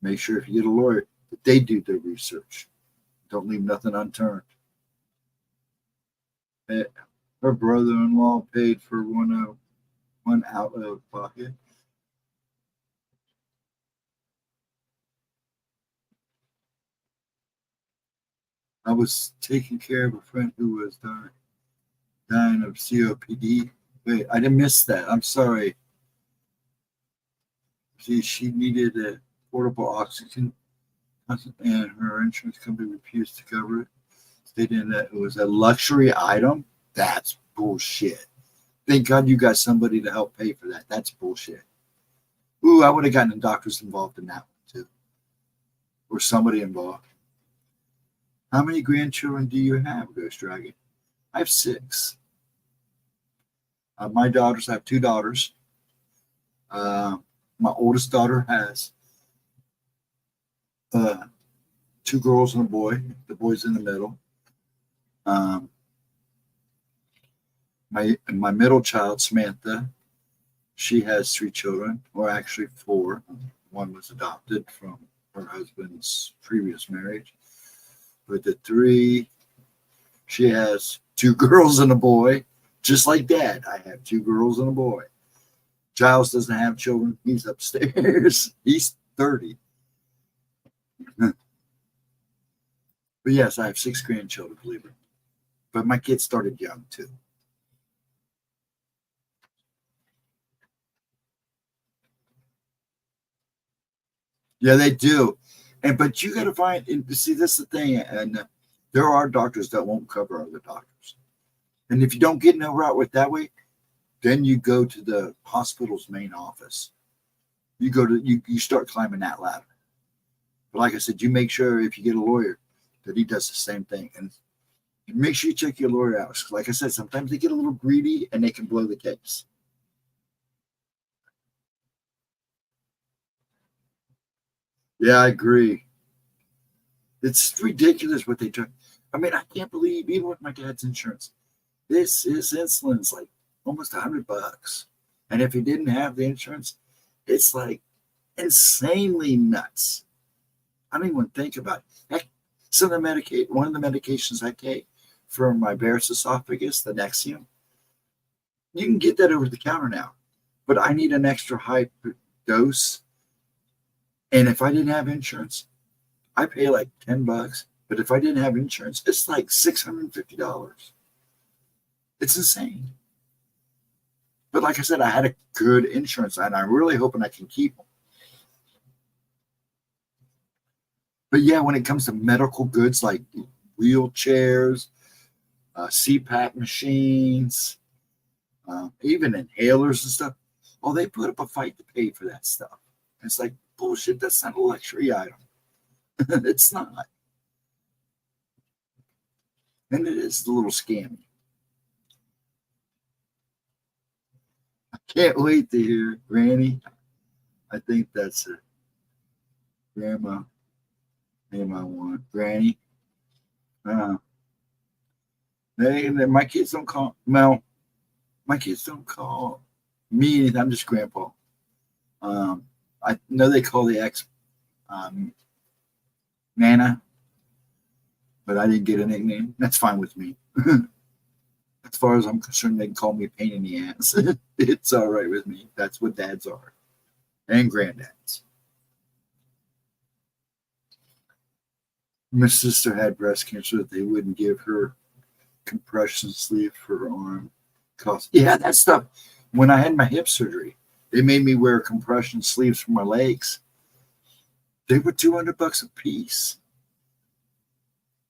Make sure if you get a lawyer that they do their research. Don't leave nothing unturned. Her brother-in-law paid for one out of pocket. I was taking care of a friend who was dying of COPD. Wait, I didn't miss that. I'm sorry. She needed a portable oxygen, and her insurance company refused to cover it, stating that it was a luxury item. That's bullshit. Thank God you got somebody to help pay for that. That's bullshit. Ooh, I would have gotten the doctors involved in that one too, or somebody involved. How many grandchildren do you have, Ghost Dragon? I have 6. My daughters, I have 2 daughters. My oldest daughter has 2 girls and a boy. The boy's in the middle. My middle child, Samantha, she has 3 children, or actually 4. One was adopted from her husband's previous marriage. But the 3, she has 2 girls and a boy, just like Dad. I have 2 girls and a boy. Giles doesn't have children. He's upstairs. He's 30. But yes, I have 6 grandchildren, believe it. But my kids started young too. Yeah, they do. But you got to find, and see, that's the thing. And there are doctors that won't cover other doctors. And if you don't get no route with that way, then you go to the hospital's main office. You start climbing that ladder. But like I said, you make sure if you get a lawyer that he does the same thing. And make sure you check your lawyer out. Like I said, sometimes they get a little greedy and they can blow the case. Yeah, I agree. It's ridiculous what they took. I mean, I can't believe even with my dad's insurance, his insulin's like almost $100, and if he didn't have the insurance, it's like insanely nuts. I don't even think about it. Heck, one of the medications I take for my Barrett's esophagus, the Nexium, you can get that over the counter now, but I need an extra high dose, and if I didn't have insurance, I pay like $10. But if I didn't have insurance, it's like $650. It's insane. But like I said, I had a good insurance, and I'm really hoping I can keep them. But yeah, when it comes to medical goods like wheelchairs, CPAP machines, even inhalers and stuff, oh, they put up a fight to pay for that stuff. And it's like, bullshit, that's not a luxury item. It's not. And it is a little scammy. I can't wait to hear Granny. I think that's a grandma name I want. Granny. My kids don't call Mel. My kids don't call me anything. I'm just grandpa. I know they call the ex Nana, but I didn't get a nickname. That's fine with me. As far as I'm concerned, they can call me a pain in the ass. It's all right with me. That's what dads are and granddads. My sister had breast cancer that they wouldn't give her compression sleeve for her arm. Yeah, that stuff. When I had my hip surgery, they made me wear compression sleeves for my legs. They were $200 a piece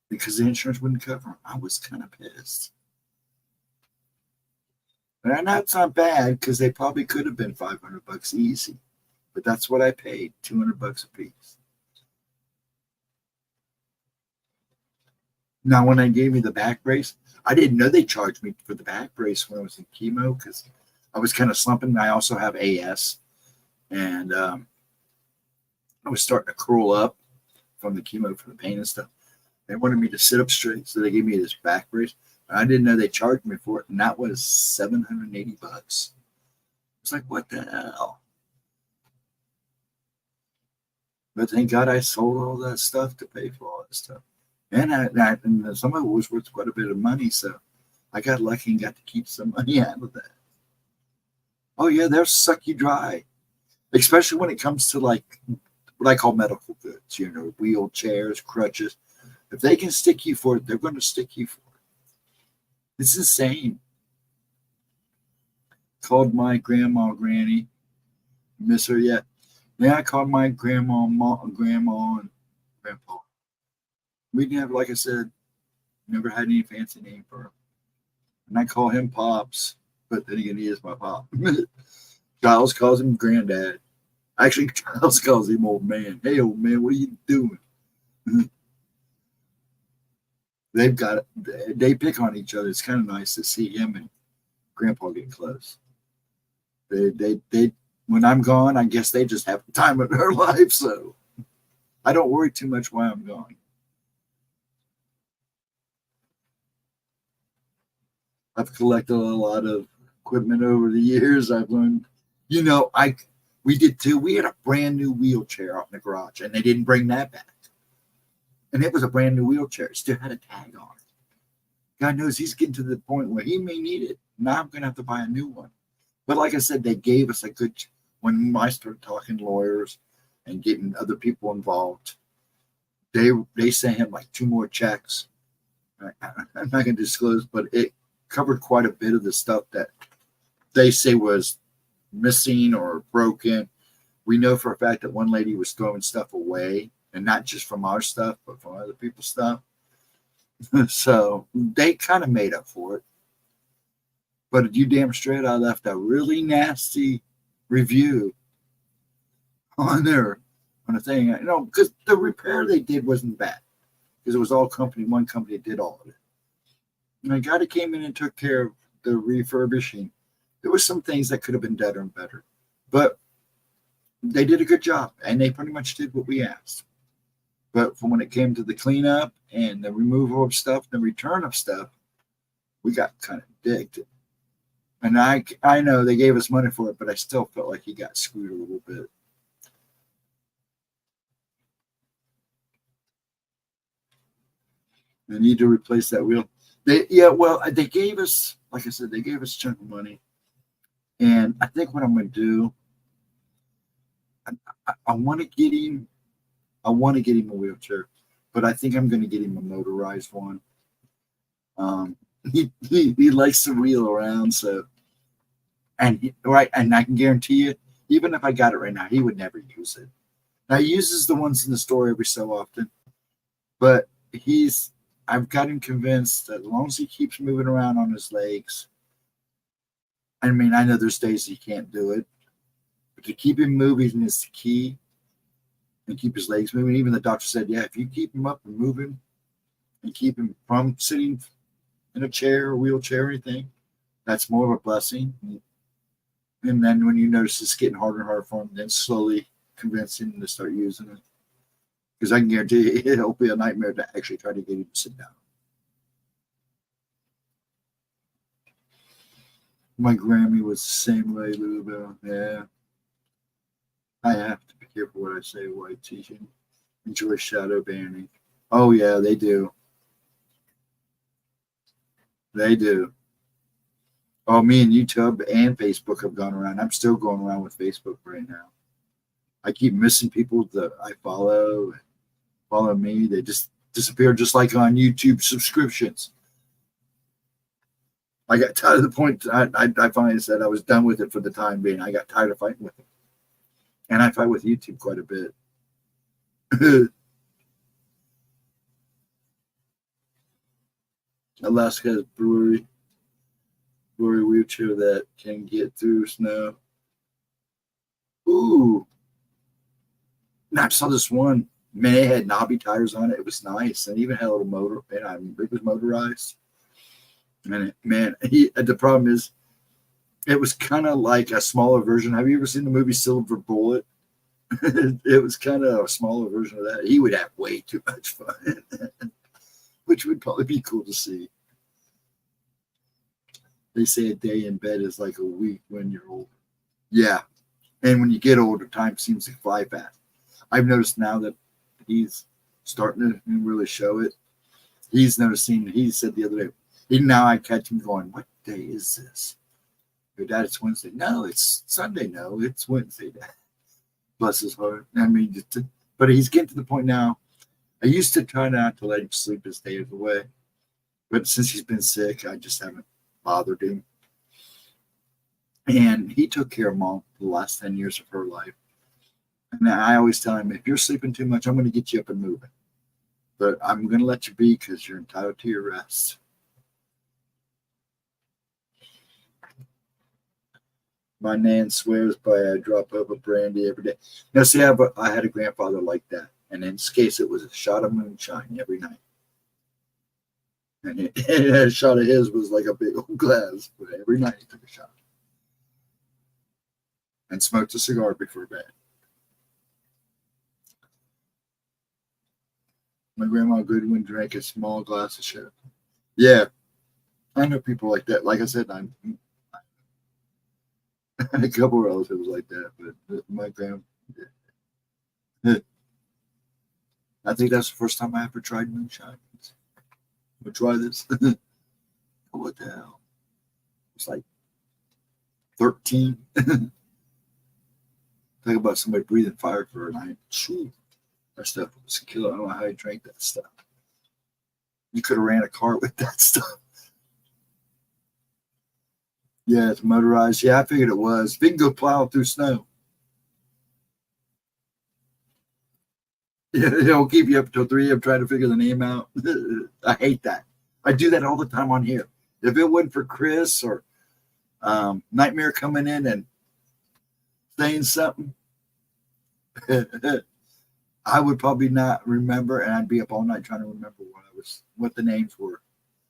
because the insurance wouldn't cover them. I was kind of pissed. And I know it's not bad because they probably could have been $500 easy, but that's what I paid, $200 a piece. Now, when they gave me the back brace, I didn't know they charged me for the back brace when I was in chemo because I was kind of slumping. I also have AS, and I was starting to curl up from the chemo for the pain and stuff. They wanted me to sit up straight, so they gave me this back brace. And I didn't know they charged me for it, and that was $780. It's like, what the hell? But thank God I sold all that stuff to pay for all that stuff. And some of it was worth quite a bit of money, so I got lucky and got to keep some money out of that. Oh yeah, they'll suck you dry, especially when it comes to like what I call medical goods. You know, wheelchairs, crutches. If they can stick you for it, they're going to stick you for it. It's insane. Called my grandma Granny. Miss her yet? Yeah, I called my grandma and grandpa. We didn't have, like I said, never had any fancy name for him. And I call him Pops, but then again, he is my pop. Giles calls him Granddad. Actually, Giles calls him Old Man. Hey, old man, what are you doing? They pick on each other. It's kind of nice to see him and Grandpa get close. They when I'm gone, I guess they just have the time of their life, so I don't worry too much while I'm gone. I've collected a lot of equipment over the years. I've learned, we did too. We had a brand new wheelchair out in the garage, and they didn't bring that back. And it was a brand new wheelchair. It still had a tag on it. God knows he's getting to the point where he may need it. Now I'm going to have to buy a new one. But like I said, they gave us a good, when I started talking to lawyers and getting other people involved, they sent him like 2 more checks. I'm not going to disclose, but it covered quite a bit of the stuff that they say was missing or broken. We know for a fact that one lady was throwing stuff away, and not just from our stuff, but from other people's stuff. So they kind of made up for it. But you damn straight, I left a really nasty review on a thing, because the repair they did wasn't bad, because it was all one company did all of it. And the guy that came in and took care of the refurbishing, there were some things that could have been done better. But they did a good job, and they pretty much did what we asked. But from when it came to the cleanup and the removal of stuff, the return of stuff, we got kind of digged. And I know they gave us money for it, but I still felt like he got screwed a little bit. They need to replace that wheel. They gave us, like I said, they gave us a chunk of money. And I think what I'm going to do, I want to get him. I want to get him a wheelchair, but I think I'm going to get him a motorized one. He likes to wheel around, so and I can guarantee you, even if I got it right now, he would never use it. Now he uses the ones in the store every so often, but I've got him convinced that as long as he keeps moving around on his legs, I mean, I know there's days he can't do it, but to keep him moving is the key, and keep his legs moving. Even the doctor said, yeah, if you keep him up and moving and keep him from sitting in a chair or wheelchair or anything, that's more of a blessing. And then when you notice it's getting harder and harder for him, then slowly convince him to start using it. Because I can guarantee you, it'll be a nightmare to actually try to get him to sit down. My Grammy was the same way, Louisville. Yeah. I have to be careful what I say while teaching. Enjoy shadow banning. Oh, yeah, they do. They do. Oh, me and YouTube and Facebook have gone around. I'm still going around with Facebook right now. I keep missing people that I follow me. They just disappear, just like on YouTube subscriptions. I got tired of the point. I finally said I was done with it for the time being. I got tired of fighting with it. And I fight with YouTube quite a bit. Alaska's brewery wheelchair that can get through snow. Ooh. And I saw this one. Man, it had knobby tires on it. It was nice. And even had a little motor. And it was motorized. And the problem is, it was kind of like a smaller version. Have you ever seen the movie Silver Bullet? It was kind of a smaller version of that. He would have way too much fun, which would probably be cool to see. They say a day in bed is like a week when you're older. Yeah. And when you get older, time seems to fly fast. I've noticed now that he's starting to really show it. He's noticing, he said the other day, even now I catch him going, what day is this? Your dad, it's Wednesday. No, it's Sunday. No, it's Wednesday, Dad. Bless his heart. I mean, but he's getting to the point now. I used to try not to let him sleep his days away. But since he's been sick, I just haven't bothered him. And he took care of Mom for the last 10 years of her life. And I always tell him, if you're sleeping too much, I'm going to get you up and moving. But I'm going to let you be because you're entitled to your rest. My nan swears by a drop of a brandy every day. Now, see, I had a grandfather like that. And in this case, it was a shot of moonshine every night. And a shot of his was like a big old glass. But every night he took a shot. And smoked a cigar before bed. My grandma Goodwin drank a small glass of shit. Yeah. I know people like that. Like I said, I'm a couple of relatives like that, but my grandma, yeah. I think that's the first time I ever tried moonshine. We'll try this. What the hell? It's like 13. Talk about somebody breathing fire for a night. Shoot. That stuff was a killer. I don't know how you drank that stuff. You could have ran a car with that stuff. Yeah, it's motorized. Yeah, I figured it was. If you can go plow through snow. Yeah, it'll keep you up until 3 a.m. trying to figure the name out. I hate that. I do that all the time on here. If it wasn't for Chris or Nightmare coming in and saying something, I would probably not remember, and I'd be up all night trying to remember what the names were.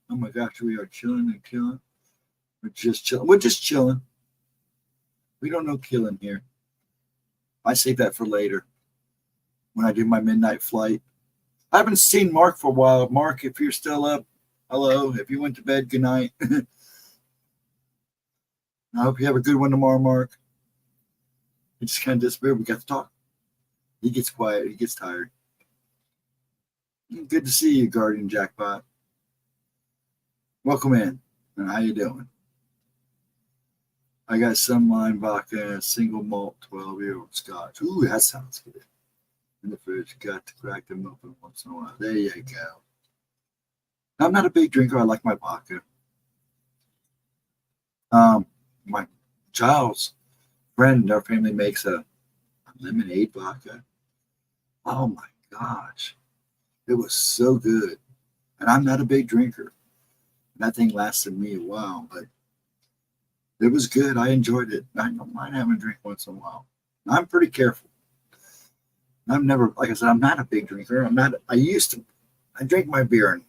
Oh my gosh, we are chilling and killing. We're just chilling. We're just chilling. We don't know killing here. I save that for later when I do my midnight flight. I haven't seen Mark for a while. Mark, if you're still up, hello. If you went to bed, good night. I hope you have a good one tomorrow, Mark. He just kind of disappeared. We got to talk. He gets quiet. He gets tired. Good to see you, Guardian Jackpot. Welcome in. And how you doing? I got some lime vodka and a single malt 12-year-old scotch. Ooh, that sounds good. In the fridge, got to crack them open once in a while. There you go. I'm not a big drinker. I like my vodka. My child's friend, our family makes a lemonade vodka. Oh my gosh. It was so good. And I'm not a big drinker. That thing lasted me a while, but it was good. I enjoyed it. I don't mind having a drink once in a while. I'm pretty careful. I'm never, like I said, I'm not a big drinker. I drank my beer in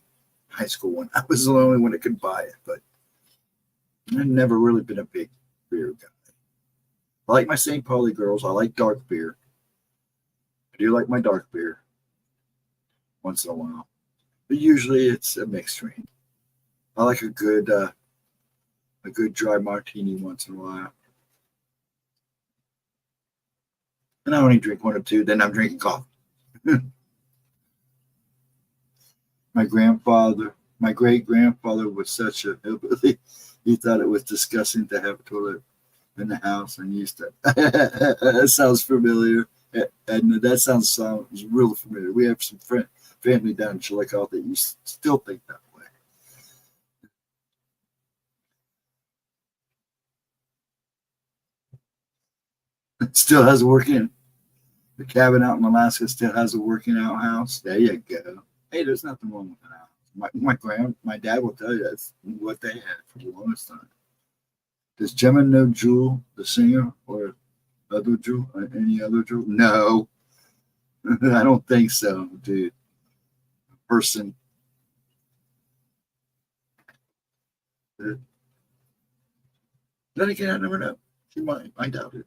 high school when I was the only one that could buy it, but I've never really been a big beer guy. I like my St. Pauli girls. I like dark beer. I do like my dark beer once in a while, but usually it's a mixed drink. I like a good dry martini once in a while. And I only drink one or two, then I'm drinking coffee. My great-grandfather was such a hillbilly. He thought it was disgusting to have a toilet in the house and used to. That sounds familiar. And that sounds real familiar. We have some family down in Chillicothe that you still think that way. It still has a working. The cabin out in Alaska still has a working outhouse. There you go. Hey, there's nothing wrong with that. My dad will tell you that's what they had for the longest time. Does Gemma know Jewel, the singer, or other Jewel, or any other Jewel? No, I don't think so, dude. Person. Then again, I never know. She might. I doubt it.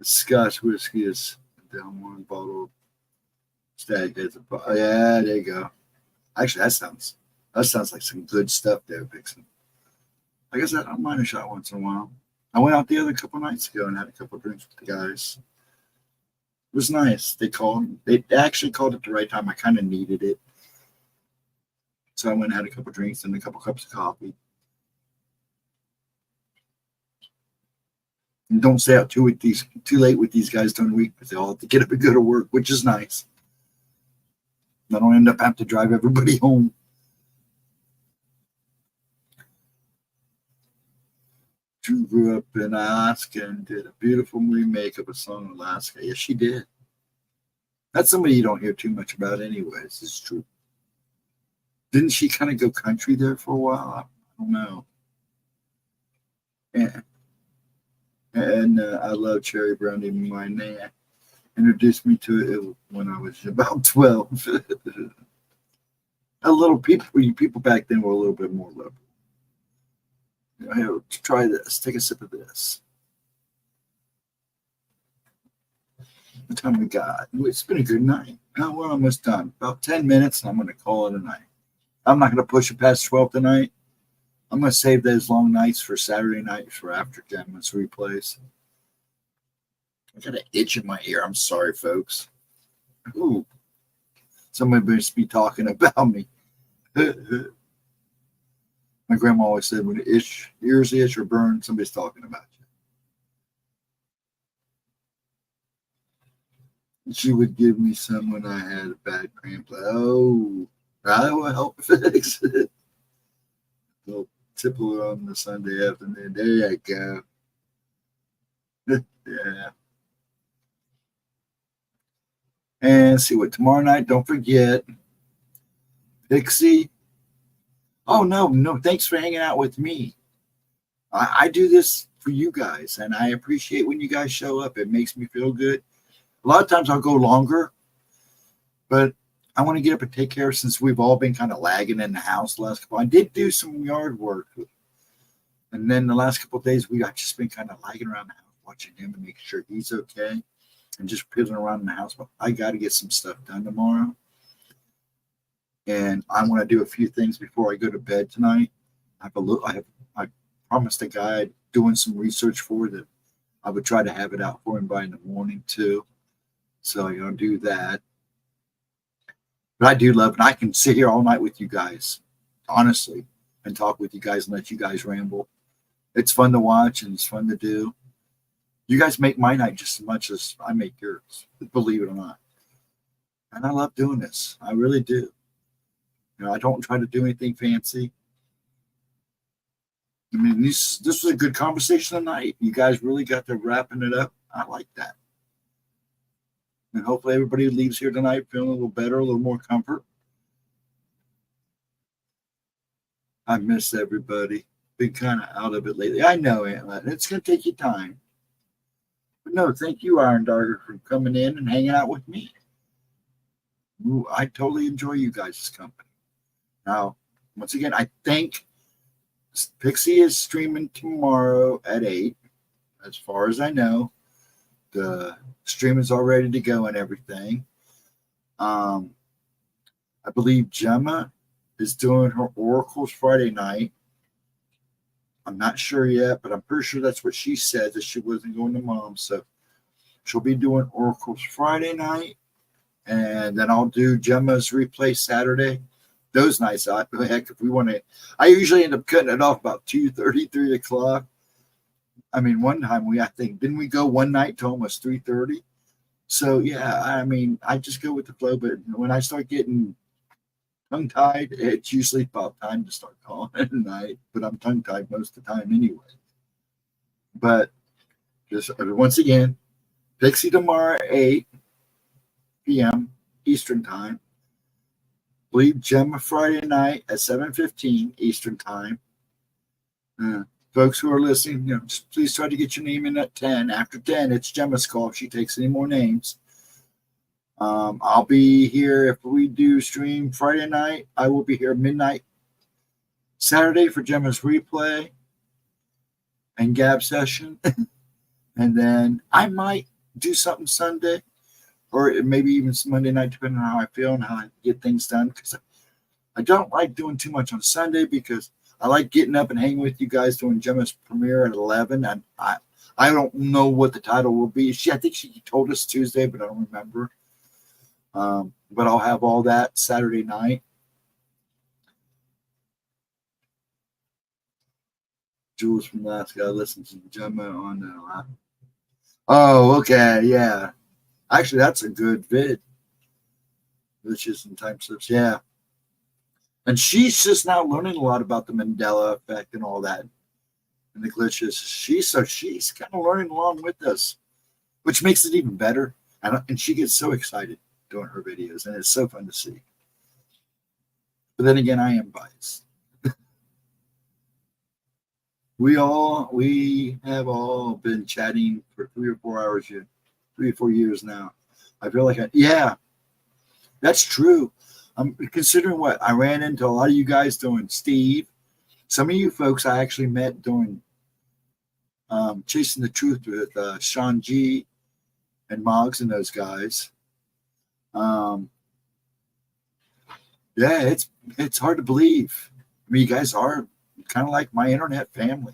Scotch whiskey is down one bottle. Stag has yeah, there you go. Actually, that sounds like some good stuff there, Vixen. Like I said, I don't mind a shot once in a while. I went out the other couple nights ago and had a couple of drinks with the guys. It was nice. They actually called at the right time. I kind of needed it. So I went and had a couple of drinks and a couple of cups of coffee. And don't stay out too late with these guys during the week because they all have to get up and go to work, which is nice. I don't end up having to drive everybody home. Drew grew up in Alaska and did a beautiful remake of a song in Alaska. Yes, she did. That's somebody you don't hear too much about anyways. It's true. Didn't she kind of go country there for a while? I don't know. Yeah. And I love Cherry Brandy. My nan introduced me to it when I was about 12. People back then were a little bit more liberal. Here, try this. Take a sip of this. What time we got? It's been a good night. Oh, we're almost done. About 10 minutes, and I'm going to call it a night. I'm not going to push it past 12 tonight. I'm going to save those long nights for Saturday night for after 10 minutes replays. I got an itch in my ear. I'm sorry, folks. Ooh. Somebody must be talking about me. My grandma always said when ears itch or burn, somebody's talking about you. She would give me some when I had a bad cramp. Oh, I will help fix it. Little tipple on the Sunday afternoon. There you go. Yeah. And see what tomorrow night. Don't forget, Pixie. Oh no! Thanks for hanging out with me. I do this for you guys, and I appreciate when you guys show up. It makes me feel good. A lot of times I'll go longer, but I want to get up and take care since we've all been kind of lagging in the house the last couple. I did do some yard work And then the last couple of days, we got just been kind of lagging around the house, watching him and making sure he's okay, and just piddling around in the house. But I got to get some stuff done tomorrow, and I want to do a few things before I go to bed tonight. I promised a guy doing some research for that I would try to have it out for him by in the morning too. So I'm gonna do that. But I do love, and I can sit here all night with you guys, honestly, and talk with you guys and let you guys ramble. It's fun to watch and it's fun to do. You guys make my night just as much as I make yours, believe it or not. And I love doing this. I really do. I don't try to do anything fancy. I mean, this was a good conversation tonight. You guys really got to wrapping it up. I like that. And hopefully everybody leaves here tonight feeling a little better, a little more comfort. I miss everybody. Been kind of out of it lately. I know, Aunt. It's going to take you time. But no, thank you, Iron Darker, for coming in and hanging out with me. Ooh, I totally enjoy you guys' company. Now, once again, I think Pixie is streaming tomorrow at 8, as far as I know. The stream is all ready to go and everything. I believe Gemma is doing her oracles Friday night. I'm not sure yet, but I'm pretty sure that's what she said, that she wasn't going to Mom. So she'll be doing oracles Friday night, and then I'll do Gemma's replay Saturday. Those nights, heck, if we want to, I usually end up cutting it off about 2:30, 3 o'clock. I mean, one time didn't we go one night to almost 3:30? So yeah, I mean, I just go with the flow. But when I start getting tongue-tied, it's usually about time to start calling it a night. But I'm tongue-tied most of the time anyway. But just once again, Pixie tomorrow at 8 p.m. Eastern time. Believe Gemma Friday night at 7:15 Eastern time. Folks who are listening, just please try to get your name in at 10. After 10, it's Gemma's call if she takes any more names. I'll be here if we do stream Friday night. I will be here midnight Saturday for Gemma's replay and Gab session. And then I might do something Sunday, or maybe even Monday night, depending on how I feel and how I get things done. Because I don't like doing too much on Sunday, because I like getting up and hanging with you guys doing Gemma's premiere at 11. And I don't know what the title will be. I think she told us Tuesday, but I don't remember. But I'll have all that Saturday night. Jules from Alaska listens to Gemma on the Oh, okay, yeah. Actually, that's a good vid. Glitches and time slips, yeah. And she's just now learning a lot about the Mandela effect and all that, and the glitches. She's kind of learning along with us, which makes it even better. And she gets so excited doing her videos, and it's so fun to see. But then again, I am biased. We have all been chatting for 3 or 4 hours here, 3 or 4 years now. I feel like yeah, that's true. I'm considering what I ran into a lot of you guys doing Steve. Some of you folks I actually met doing Chasing the Truth with Sean G and Moggs and those guys. Yeah, it's hard to believe. I mean, you guys are kind of like my internet family.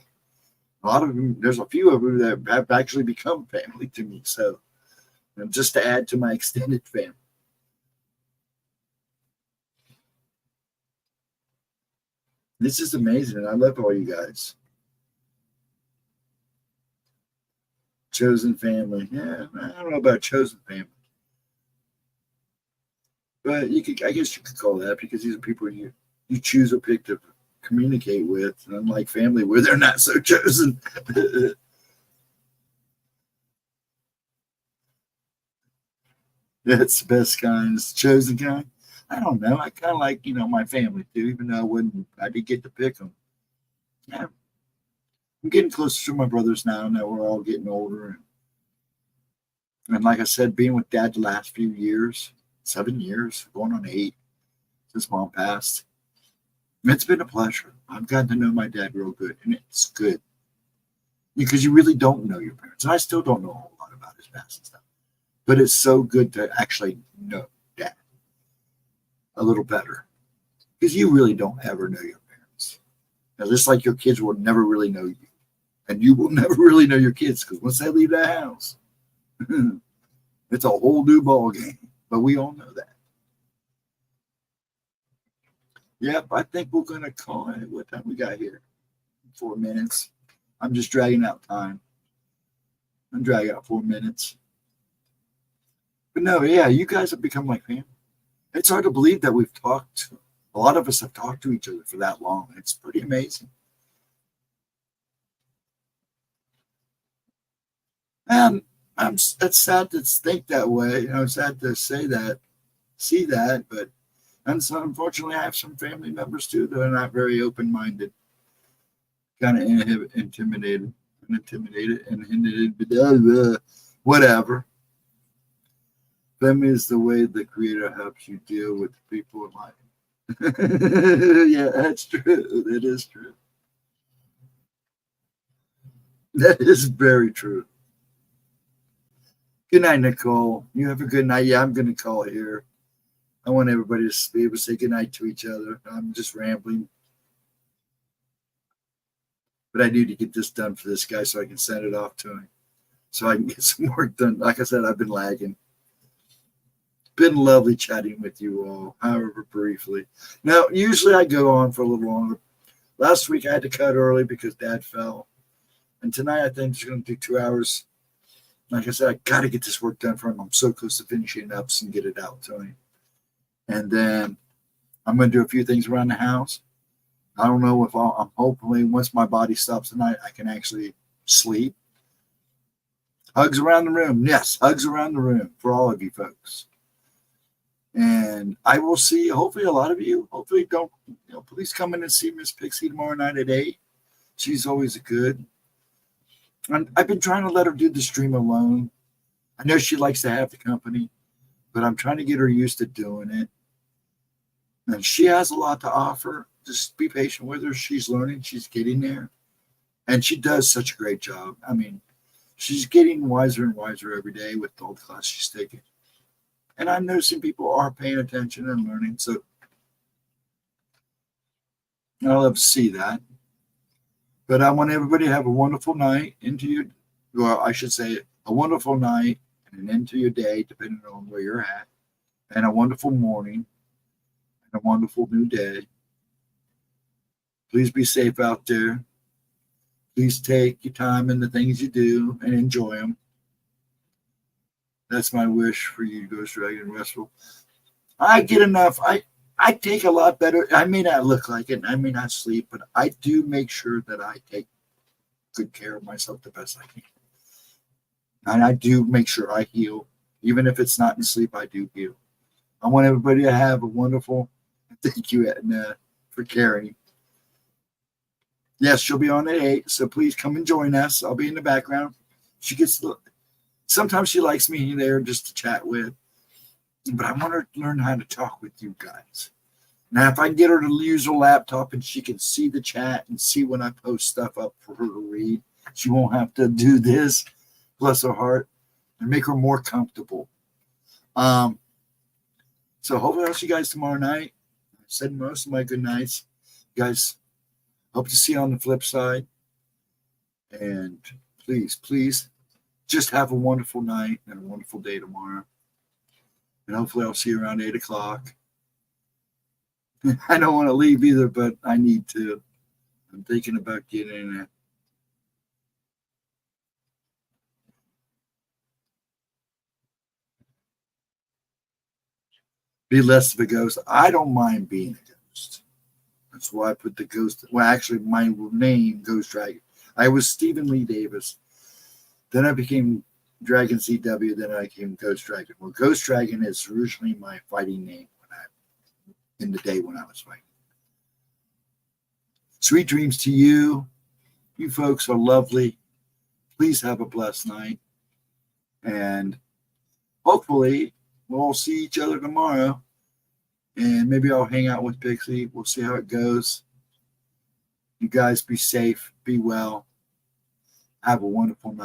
A lot of them, there's a few of them that have actually become family to me. So, just to add to my extended family. This is amazing. I love all you guys. Chosen family. Yeah, I don't know about chosen family. But I guess you could call that, because these are people you choose or pick to communicate with, unlike family where they're not so chosen. That's the best kind. It's the chosen kind. I don't know. I kind of like, my family too, even though I did get to pick them. Yeah. I'm getting closer to my brothers now we're all getting older. And like I said, being with Dad the last few years, 7 years, going on 8 since Mom passed. It's been a pleasure. I've gotten to know my dad real good, and it's good because you really don't know your parents. And I still don't know a whole lot about his past and stuff, but it's so good to actually know dad a little better because you really don't ever know your parents. Now, just like your kids will never really know you, and you will never really know your kids because once they leave that house, it's a whole new ball game. But we all know that. Yep, I think we're gonna call it. What time we got here? 4 minutes. I'm just dragging out time. I'm dragging out 4 minutes. But no, yeah, you guys have become like family. It's hard to believe that we've talked. A lot of us have talked to each other for that long. It's pretty amazing. And it's sad to think that way. It's sad to say that, see that, but and so unfortunately, I have some family members too that are not very open-minded, kind of intimidated, whatever. Family is the way the Creator helps you deal with people in life. Yeah, that's true. That is true. That is very true. Good night, Nicole. You have a good night. Yeah, I'm going to call here. I want everybody to be able to say good night to each other. I'm just rambling. But I need to get this done for this guy so I can send it off to him. So I can get some work done. Like I said, I've been lagging. Been lovely chatting with you all, however briefly. Now, usually I go on for a little longer. Last week I had to cut early because Dad fell. And tonight I think it's going to do 2 hours. Like I said, I got to get this work done for him. I'm so close to finishing it up and get it out to him. And then I'm going to do a few things around the house. I don't know if I'm hopefully once my body stops tonight, I can actually sleep. Hugs around the room. Yes, hugs around the room for all of you folks. And I will see, hopefully, a lot of you. Hopefully, don't, please come in and see Miss Pixie tomorrow night at 8. She's always good. And I've been trying to let her do the stream alone. I know she likes to have the company, but I'm trying to get her used to doing it. And she has a lot to offer. Just be patient with her. She's learning. She's getting there. And she does such a great job. I mean, she's getting wiser and wiser every day with all the classes she's taking. And I'm noticing people are paying attention and learning. So I love to see that. But I want everybody to have a wonderful night I should say a wonderful night and an end to your day, depending on where you're at, and a wonderful morning and a wonderful new day. Please be safe out there. Please take your time in the things you do and enjoy them. That's my wish for you, Ghost Dragon Wrestle. I get enough. I take a lot better. I may not look like it. I may not sleep, but I do make sure that I take good care of myself the best I can. And I do make sure I heal. Even if it's not in sleep, I do heal. I want everybody to have a wonderful, thank you, Edna, for caring. Yes, she'll be on at 8, so please come and join us. I'll be in the background. Sometimes she likes me there just to chat with, but I want her to learn how to talk with you guys. Now, if I can get her to use her laptop and she can see the chat and see when I post stuff up for her to read, she won't have to do this, bless her heart, and make her more comfortable. So hopefully I'll see you guys tomorrow night. I said most of my good nights. You guys, hope to see you on the flip side. And please, just have a wonderful night and a wonderful day tomorrow. And hopefully I'll see you around 8 o'clock. I don't want to leave either, but I need to. I'm thinking about getting in it. Be less of a ghost. I don't mind being a ghost. That's why I put the ghost. Well, actually, my name, Ghost Dragon. I was Stephen Lee Davis. Then I became DragonZW. Then I became Ghost Dragon. Well, Ghost Dragon is originally my fighting name in the day when I was fighting. Sweet dreams to you. You folks are lovely. Please have a blessed night. And hopefully we'll see each other tomorrow And maybe I'll hang out with Pixie. We'll see how it goes. You guys be safe. Be well. Have a wonderful night.